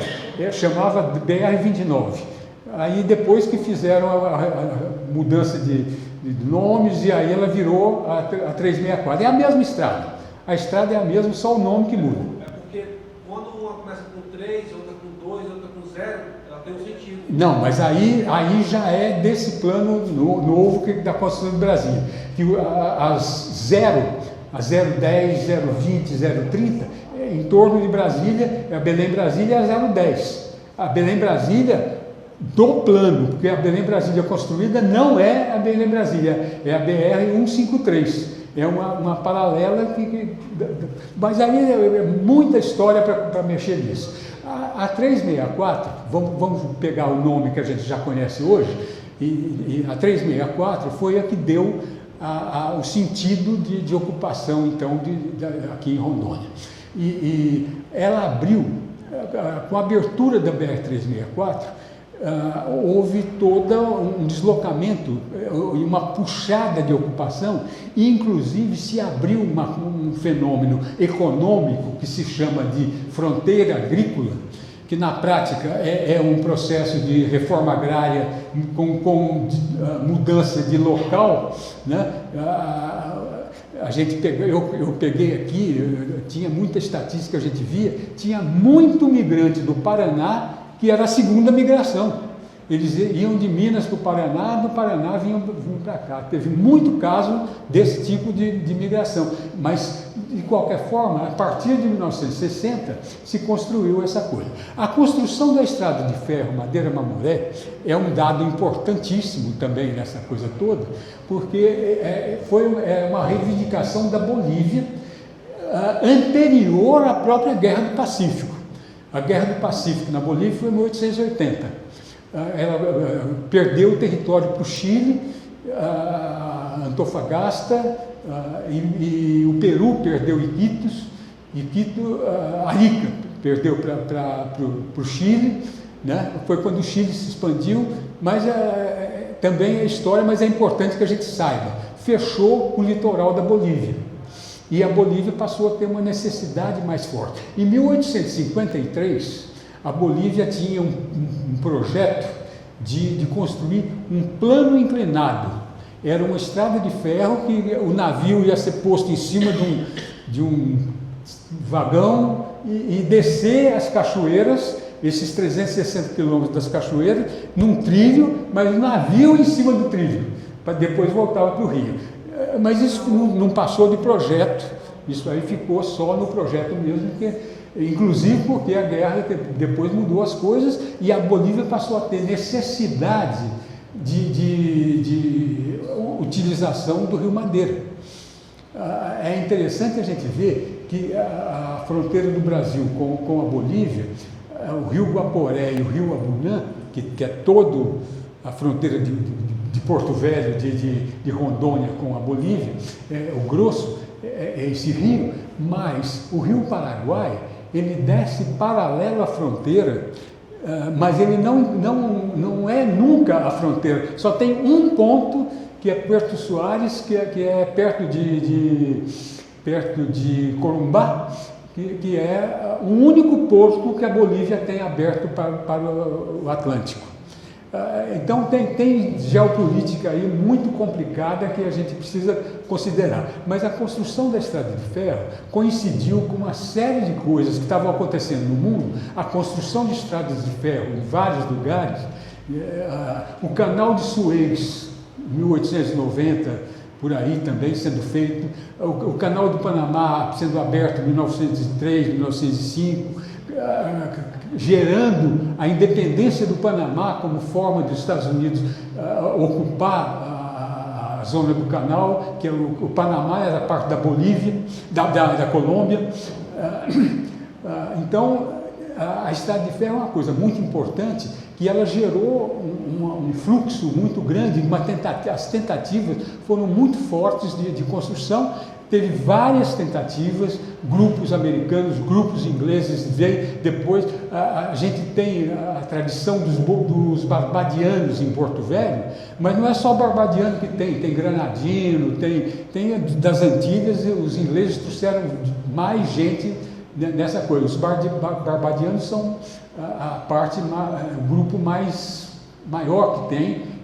chamava BR-29. Aí depois que fizeram a mudança de nomes, e aí ela virou a 364. É a mesma estrada. A estrada é a mesma, só o nome que muda. É porque quando uma começa com 3, outra com 2, outra com 0, ela tem um sentido. Não, mas aí já é desse plano novo da construção do Brasil. Que as 010, 020, 030, em torno de Brasília, a Belém-Brasília é a 010. A Belém-Brasília do plano, porque a Belém-Brasília construída não é a Belém-Brasília, é a BR-153. É uma paralela mas aí é muita história para mexer nisso. A 364, vamos pegar o nome que a gente já conhece hoje, e a 364 foi a que deu o sentido de ocupação, então, aqui em Rondônia. E ela abriu, com a abertura da BR-364, houve todo um deslocamento e uma puxada de ocupação, e inclusive se abriu um fenômeno econômico que se chama de fronteira agrícola, que na prática é um processo de reforma agrária com mudança de local, né? Eu peguei aqui, tinha muita estatística que a gente via, tinha muito migrante do Paraná, que era a segunda migração. Eles iam de Minas para o Paraná, do Paraná vinham para cá. Teve muito caso desse tipo de migração. Mas, de qualquer forma, a partir de 1960, se construiu essa coisa. A construção da estrada de ferro Madeira-Mamoré é um dado importantíssimo também nessa coisa toda, porque foi uma reivindicação da Bolívia anterior à própria Guerra do Pacífico. A Guerra do Pacífico na Bolívia foi em 1880. Ela perdeu o território para o Chile, Antofagasta, e o Peru perdeu Iquitos, Arica perdeu para o Chile, né? Foi quando o Chile se expandiu, mas também é história, mas é importante que a gente saiba, fechou o litoral da Bolívia. E a Bolívia passou a ter uma necessidade mais forte. Em 1853, a Bolívia tinha um projeto de construir um plano inclinado. Era uma estrada de ferro que o navio ia ser posto em cima de um vagão e descer as cachoeiras, esses 360 quilômetros das cachoeiras, num trilho, mas o navio em cima do trilho, para depois voltar para o rio. Mas isso não passou de projeto, Isso aí ficou só no projeto mesmo, inclusive porque a guerra depois mudou as coisas e a Bolívia passou a ter necessidade de utilização do Rio Madeira. É interessante a gente ver que a fronteira do Brasil com a Bolívia, o Rio Guaporé e o Rio Abunã, que é todo a fronteira de Porto Velho, de Rondônia com a Bolívia, o grosso é esse rio, mas o Rio Paraguai, ele desce paralelo à fronteira, mas ele não é nunca a fronteira, só tem um ponto, que é Puerto Soares, que é perto de Corumbá, que é o único porto que a Bolívia tem aberto para o Atlântico. Então tem geopolítica aí muito complicada que a gente precisa considerar. Mas a construção da Estrada de Ferro coincidiu com uma série de coisas que estavam acontecendo no mundo. A construção de estradas de ferro em vários lugares, o canal de Suez, 1890, por aí também sendo feito, o canal do Panamá sendo aberto em 1903, 1905, gerando a independência do Panamá como forma dos Estados Unidos ocupar a zona do canal, que o Panamá era parte da Bolívia, da Colômbia. Então, a Estrada de Ferro é uma coisa muito importante, que ela gerou um fluxo muito grande, as tentativas foram muito fortes de construção. Teve várias tentativas, grupos americanos, grupos ingleses, veio depois. A gente tem a tradição dos barbadianos em Porto Velho, mas não é só barbadiano que tem granadino, tem das Antilhas, os ingleses trouxeram mais gente nessa coisa. Os barbadianos são o grupo maior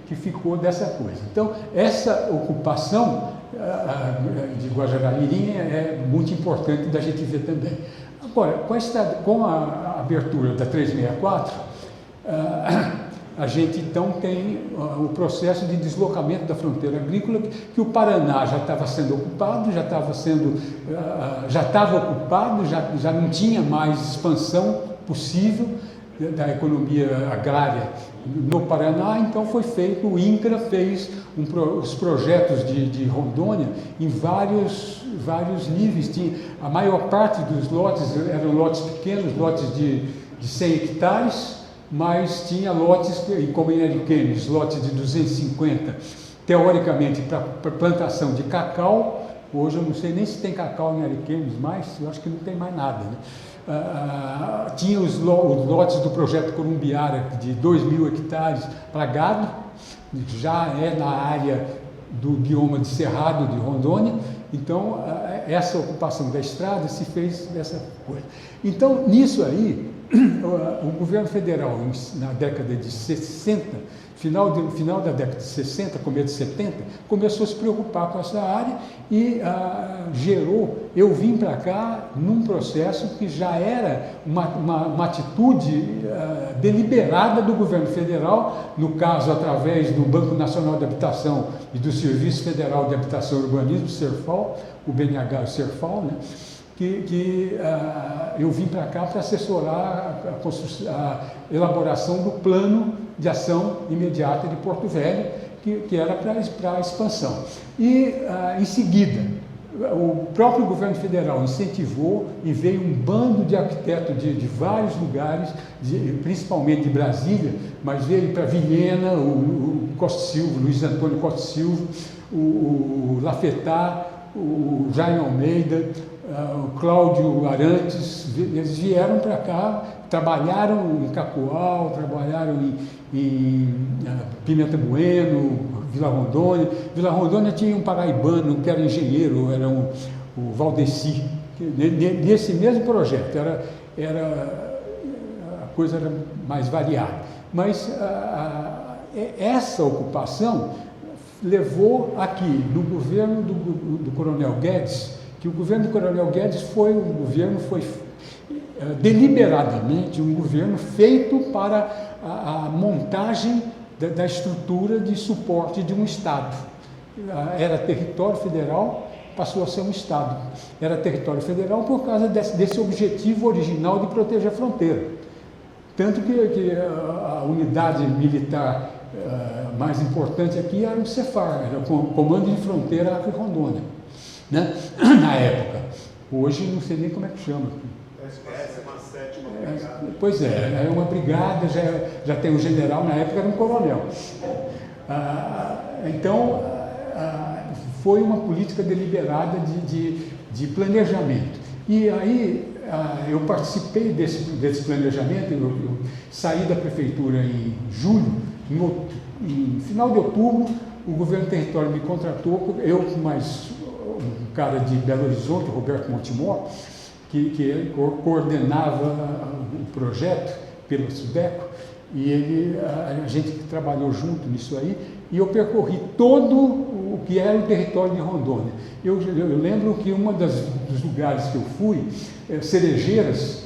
que ficou dessa coisa. Então, essa ocupação de Guajará-Mirim é muito importante da gente ver também. Agora, com a abertura da 364, a gente então tem o processo de deslocamento da fronteira agrícola, que o Paraná já estava sendo ocupado, já estava ocupado, já não tinha mais expansão possível da economia agrária no Paraná. Então foi feito, o INCRA fez os projetos de Rondônia em vários níveis. A maior parte dos lotes eram lotes pequenos, lotes de 100 hectares, mas tinha lotes, como em Ariquemes, lotes de 250, teoricamente para plantação de cacau. Hoje eu não sei nem se tem cacau em Ariquemes mais, eu acho que não tem mais nada, né? Tinha os lotes do projeto Corumbiara de 2.000 hectares para gado, já é na área do bioma de Cerrado de Rondônia. Então essa ocupação da estrada se fez dessa coisa. Então nisso aí o governo federal, na década de 60, final da década de 60, começo de 70, começou a se preocupar com essa área e gerou. Eu vim para cá num processo que já era uma atitude deliberada do governo federal, no caso através do Banco Nacional de Habitação e do Serviço Federal de Habitação e Urbanismo, SERFAL, o BNH e o SERFAL, né? Eu vim para cá para assessorar a elaboração do plano de ação imediata de Porto Velho, que era para a expansão. E, em seguida, o próprio governo federal incentivou e veio um bando de arquitetos de vários lugares, principalmente de Brasília, mas veio para Vilhena, o Costa Silva, Luiz Antônio Costa Silva, o Lafetá, o Jaime Almeida, o Cláudio Arantes. Eles vieram para cá, trabalharam em Cacoal, trabalharam em Pimenta Bueno, Vila Rondônia. Vila Rondônia tinha um paraibano que era engenheiro, era o Valdeci. Nesse mesmo projeto, a coisa era mais variada. Mas essa ocupação levou aqui, no governo do Coronel Guedes, que o governo do Coronel Guedes foi deliberadamente um governo feito para a montagem da estrutura de suporte de um Estado. Era território federal passou a ser um estado. Era território federal por causa desse objetivo original de proteger a fronteira. Tanto que a unidade militar mais importante aqui era o CEFAR, era o Comando de Fronteira Acre-Rondônia, né? Na época. Hoje não sei nem como é que chama. Pois é uma brigada, já tem um general, na época era um coronel. Então, foi uma política deliberada de planejamento. E aí eu participei desse planejamento, eu saí da prefeitura em julho, em final de outubro, o governo do território me contratou, eu com mais um cara de Belo Horizonte, Roberto Montemor, que coordenava o projeto pelo Sudeco, e a gente trabalhou junto nisso aí, e eu percorri todo o que era o território de Rondônia. Eu lembro que dos lugares que eu fui, Cerejeiras,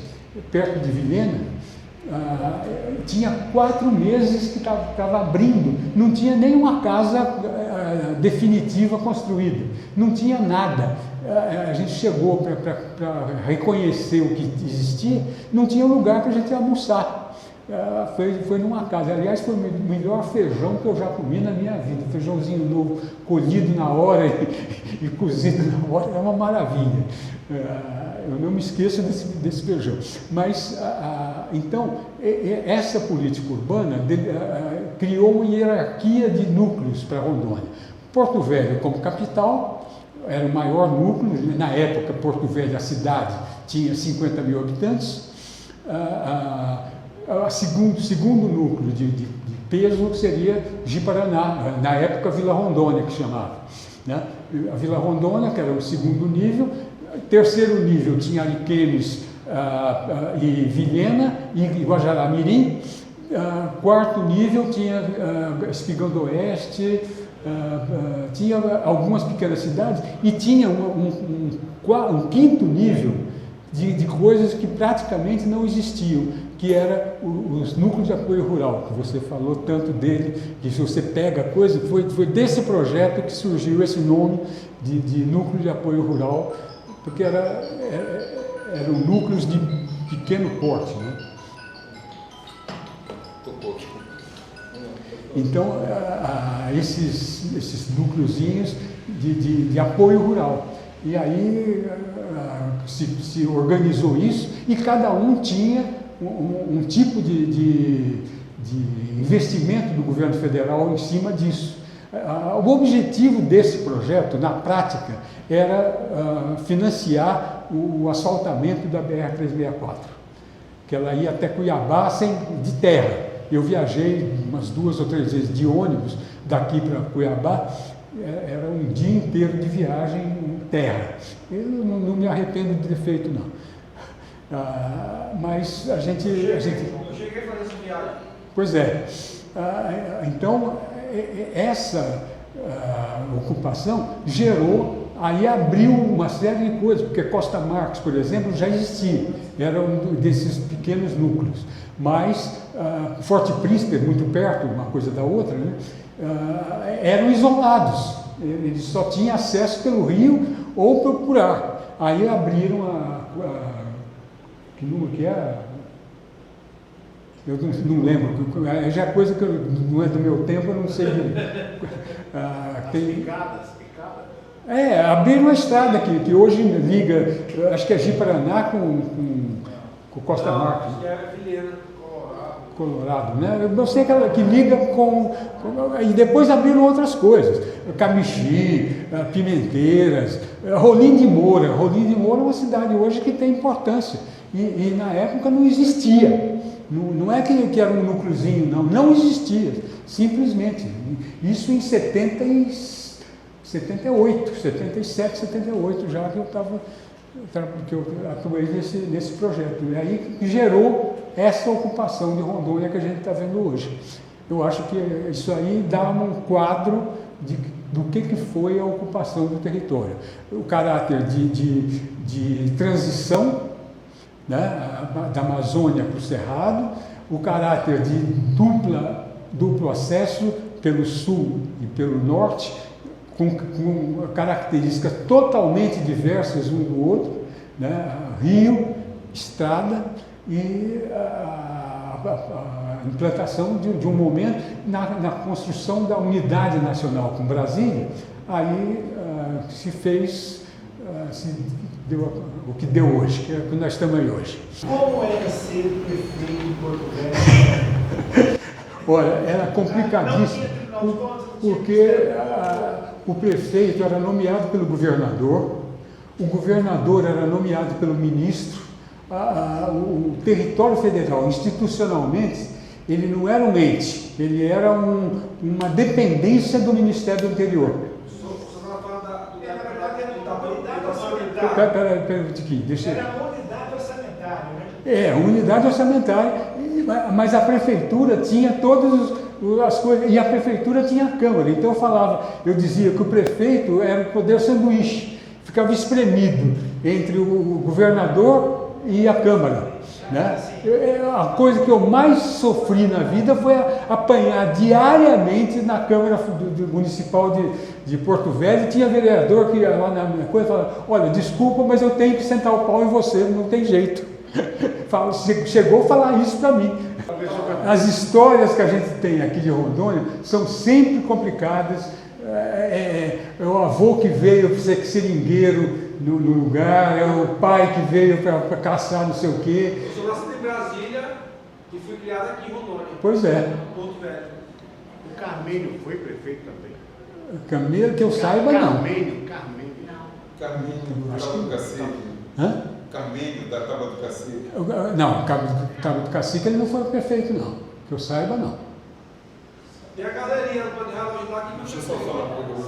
perto de Vilhena, tinha 4 meses que estava abrindo, não tinha nenhuma casa definitiva construída, não tinha nada. A gente chegou para reconhecer o que existia, não tinha lugar para a gente almoçar. Foi numa casa, aliás, foi o melhor feijão que eu já comi na minha vida, feijãozinho novo, colhido na hora e cozido na hora, é uma maravilha. Eu não me esqueço desse feijão. Mas, então, essa política urbana criou uma hierarquia de núcleos para Rondônia. Porto Velho como capital, era o maior núcleo, na época Porto Velho, a cidade, tinha 50 mil habitantes. Segundo núcleo de peso seria Ji-Paraná, na época Vila Rondônia que chamava, né? A Vila Rondônia, que era o segundo nível. Terceiro nível tinha Ariquemes e Vilhena e Guajará-Mirim. Quarto nível tinha Espigão do Oeste, tinha algumas pequenas cidades, e tinha um quinto nível de coisas que praticamente não existiam, que era os núcleos de apoio rural, que você falou tanto dele, que se você pega a coisa, foi desse projeto que surgiu esse nome de núcleo de apoio rural, porque eram núcleos de pequeno porte, né? Então, esses núcleozinhos de apoio rural. E aí se organizou isso, e cada um tinha um tipo de investimento do governo federal em cima disso. O objetivo desse projeto, na prática, era financiar o asfaltamento da BR-364, que ela ia até Cuiabá de terra. Eu viajei umas 2 ou 3 vezes de ônibus daqui para Cuiabá, era um dia inteiro de viagem em terra. Eu não me arrependo de ter feito, não. Mas a gente... Eu cheguei a fazer essa viagem. Pois é. Então, essa ocupação gerou, aí abriu uma série de coisas, porque Costa Marques, por exemplo, já existia, era um desses pequenos núcleos. Mas Forte Príncipe, muito perto uma coisa da outra, né, eram isolados, eles só tinham acesso pelo rio ou por ar. Aí abriram que número que é? Eu não lembro, já é coisa que não é do meu tempo, eu não sei. Picadas. Abriram a estrada que hoje liga, acho que é Ji-Paraná com Costa Marques. É Vilhena, Colorado, né? Eu sei que liga e depois abriram outras coisas, Camixi, Pimenteiras, Rolim de Moura. Rolim de Moura é uma cidade hoje que tem importância, e na época não existia. Não é que era um núcleozinho, não existia, simplesmente. Isso em 78, 77, 78 já que eu atuei nesse projeto. E aí gerou essa ocupação de Rondônia que a gente está vendo hoje. Eu acho que isso aí dá um quadro do que foi a ocupação do território. O caráter de transição, né, da Amazônia para o Cerrado, o caráter de duplo acesso pelo sul e pelo norte, com características totalmente diversas um do outro, né? Rio, estrada e a implantação de um momento na construção da unidade nacional com Brasília. Aí se fez, se deu o que deu hoje, que é o que nós estamos aí hoje. Como era ser prefeito de Porto Velho? Olha, era complicadíssimo, porque o prefeito era nomeado pelo governador, o governador era nomeado pelo ministro, o território federal, institucionalmente, ele não era um ente, ele era uma dependência do Ministério do Interior. Pera um tiquinho, deixa eu... Era uma unidade orçamentária, né? É, unidade orçamentária, mas a prefeitura tinha todas as coisas, e a prefeitura tinha a Câmara. Então eu dizia que o prefeito era o poder sanduíche, ficava espremido entre o governador e a Câmara, né? A coisa que eu mais sofri na vida foi apanhar diariamente na Câmara Municipal de Porto Velho. Tinha vereador que ia lá na minha coisa e falava: olha, desculpa, mas eu tenho que sentar o pau em você, não tem jeito. Chegou a falar isso para mim. As histórias que a gente tem aqui de Rondônia são sempre complicadas. É o avô que veio para ser seringueiro no lugar, é o pai que veio para caçar não sei o quê. Eu sou nascido em Brasília e fui criado aqui em Rondônia. Pois é. Porto Velho. O Carmênio foi prefeito também? Camelo, que eu saiba, não. Carmênio. Carmênio, da Tábua do Cacique. Hã? Carmênio, da Tábua do Cacique. Não, Cabo do Cacique ele não foi prefeito, não. Que eu saiba, não. Tem a galerinha do relógio lá que Deixa eu só falar um pouco.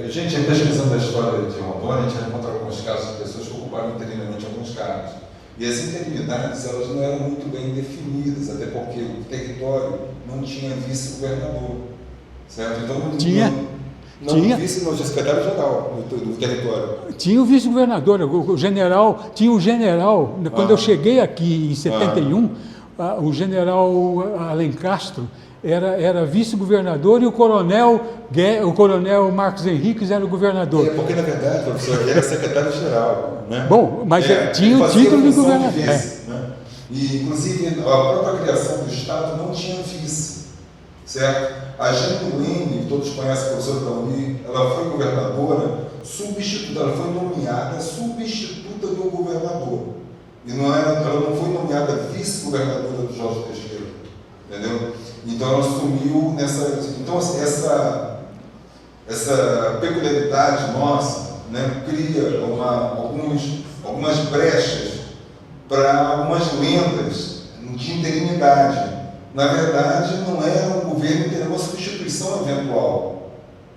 Gente, em pesquisando a história de Rondônia, a gente encontra alguns casos de pessoas que ocuparam interinamente alguns cargos. E as interinidades, elas não eram muito bem definidas, até porque o território não tinha vice-governador, certo? Então, Tinha. Não, vice não, tinha secretário-geral do território. Tinha o vice-governador, o general, tinha o general, quando eu cheguei aqui em 71, o general Alencastro era vice-governador e o coronel Marcos Henriques era o governador. Porque, na verdade, professor, ele era secretário-geral, né? Bom, mas tinha o título de governador. Né? E, inclusive, a própria criação do Estado não tinha vice, certo? A Jane Leme, todos conhecem a professora da Uni, ela foi governadora substituta, ela foi nomeada substituta do governador. E ela não foi nomeada vice-governadora do Jorge Teixeira, entendeu? Então ela assumiu nessa... Então essa peculiaridade nossa, né, cria algumas brechas para algumas lendas de interinidade. Na verdade, não era um governo que era uma substituição eventual,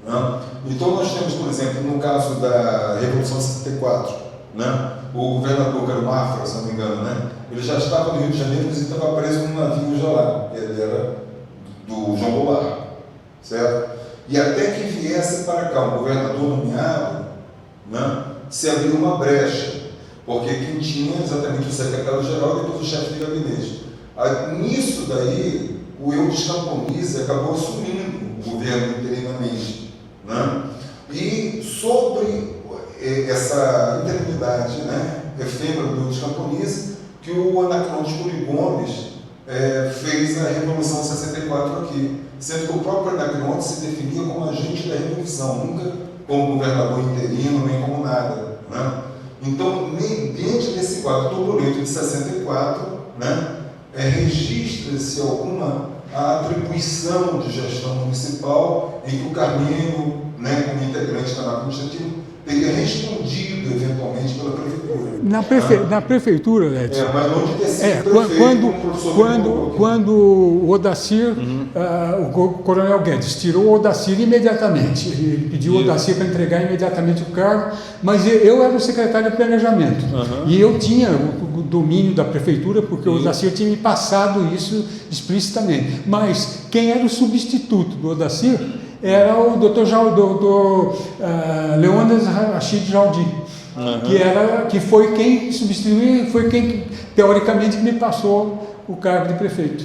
né? Então nós temos, por exemplo, no caso da Revolução de 64, né, o governador, que era o Mafra, se não me engano, né, ele já estava no Rio de Janeiro, mas ele estava preso num navio já lá. Ele era do João Goulart, certo? E até que viesse para cá um governador nomeado, né, se abriu uma brecha, porque quem tinha exatamente o secretário-geral e depois o chefe de gabinete. Nisso daí, o Eudes Camponise acabou assumindo o governo interinamente, né? E sobre essa interinidade, né, efêmera do Eudes Camponise, que o Anacleonte Cury Gomes fez a Revolução de 64 aqui, sendo que o próprio Anacleonte se definia como agente da Revolução, nunca como governador interino, nem como nada, né? Então, diante desse quadro turbulento de 64, né, registra-se alguma atribuição de gestão municipal em que o Carmênio, né, como integrante da Câmara Administrativa, teria respondido eventualmente pela prefeitura. Na prefeitura, Edson. Mas não de ter sido prefeito, quando o Odacir, o coronel Guedes, tirou o Odacir imediatamente. Ele pediu o Odacir para entregar imediatamente o cargo, mas eu era o secretário de planejamento. E eu tinha o domínio da prefeitura, porque o Odacir tinha me passado isso explicitamente. Mas quem era o substituto do Odacir era o Dr. Leônidas Rachid Jaldi, que foi quem substituiu, foi quem, teoricamente, que me passou o cargo de prefeito.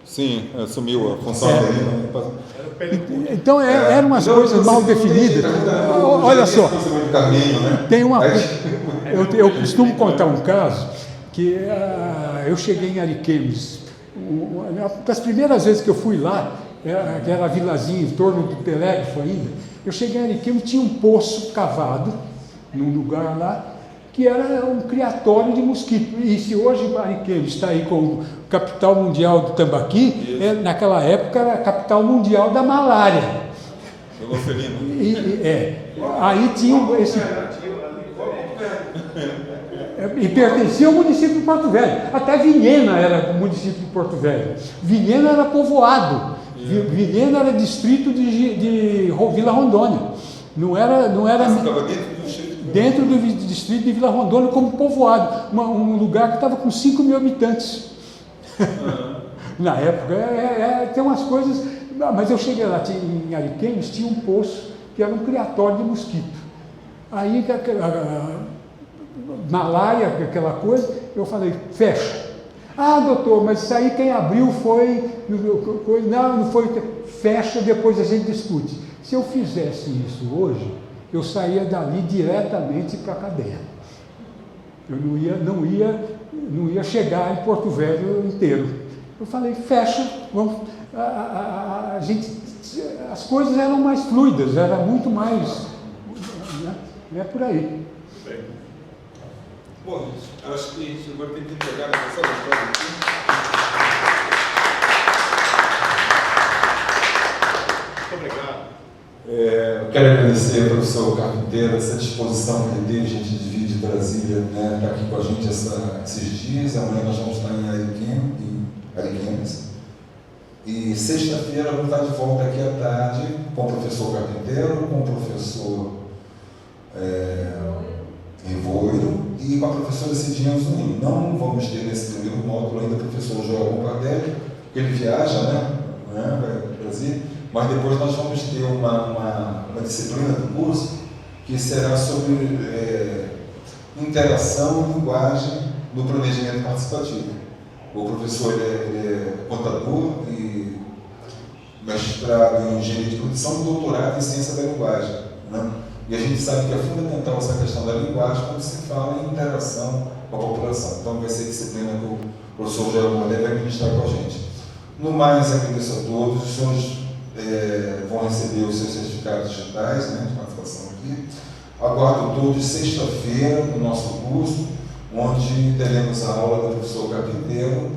Sim, assumiu a função dele. Né? Então eram umas coisas mal definidas. Olha só, tem uma eu costumo contar um caso que eu cheguei em Ariquemes. Das primeiras vezes que eu fui lá, que era a vilazinha em torno do Telégrafo ainda, eu cheguei em Ariquemes, tinha um poço cavado num lugar lá, que era um criatório de mosquito. E se hoje Ariquemes está aí como capital mundial do tambaqui, naquela época era a capital mundial da malária. Aí tinha esse... E pertencia ao município de Porto Velho. Até Vilhena era município de Porto Velho. Vilhena era povoado. Vilhena era distrito de Vila Rondônia. Não era dentro do distrito de Vila Rondônia como povoado. Um lugar que estava com 5 mil habitantes. Na época, tem umas coisas... Mas eu cheguei lá, em Ariquemes, tinha um poço que era um criatório de mosquito. Aí, malária, aquela coisa, eu falei, fecha. Ah, doutor, mas isso aí quem abriu foi... Não foi... Fecha, depois a gente discute. Se eu fizesse isso hoje, eu saía dali diretamente para a cadeia. Eu não ia chegar em Porto Velho inteiro. Eu falei, fecha, vamos... as coisas eram mais fluidas, era muito mais... É por aí. Bom, acho que a gente agora tem que entregar a nossa história aqui. Muito obrigado. Eu quero agradecer ao professor Carpinteiro essa disposição que ele teve, gente de vir de Brasília, né, estar aqui com a gente esses dias. Amanhã nós vamos estar em Ariquemes. E sexta-feira vamos estar de volta aqui à tarde com o professor Carpinteiro, com o professor Rivoiro e com a professora Cidinha Zunin. Não vamos ter nesse primeiro módulo ainda o professor Joel Bombardelli, que ele viaja, vai para o Brasil, mas depois nós vamos ter uma disciplina do curso que será sobre interação e linguagem no planejamento participativo. O professor ele é contador e mestrado em engenharia de produção e doutorado em ciência da linguagem. Né? E a gente sabe que é fundamental essa questão da linguagem quando se fala em interação com a população. Então vai ser disciplina que o professor Geraldo Moreira vai ministrar com a gente. No mais, agradeço a todos. Os senhores vão receber os seus certificados digitais, né, de participação aqui. Aguardo todos sexta-feira no nosso curso, onde teremos a aula do professor Carpinteiro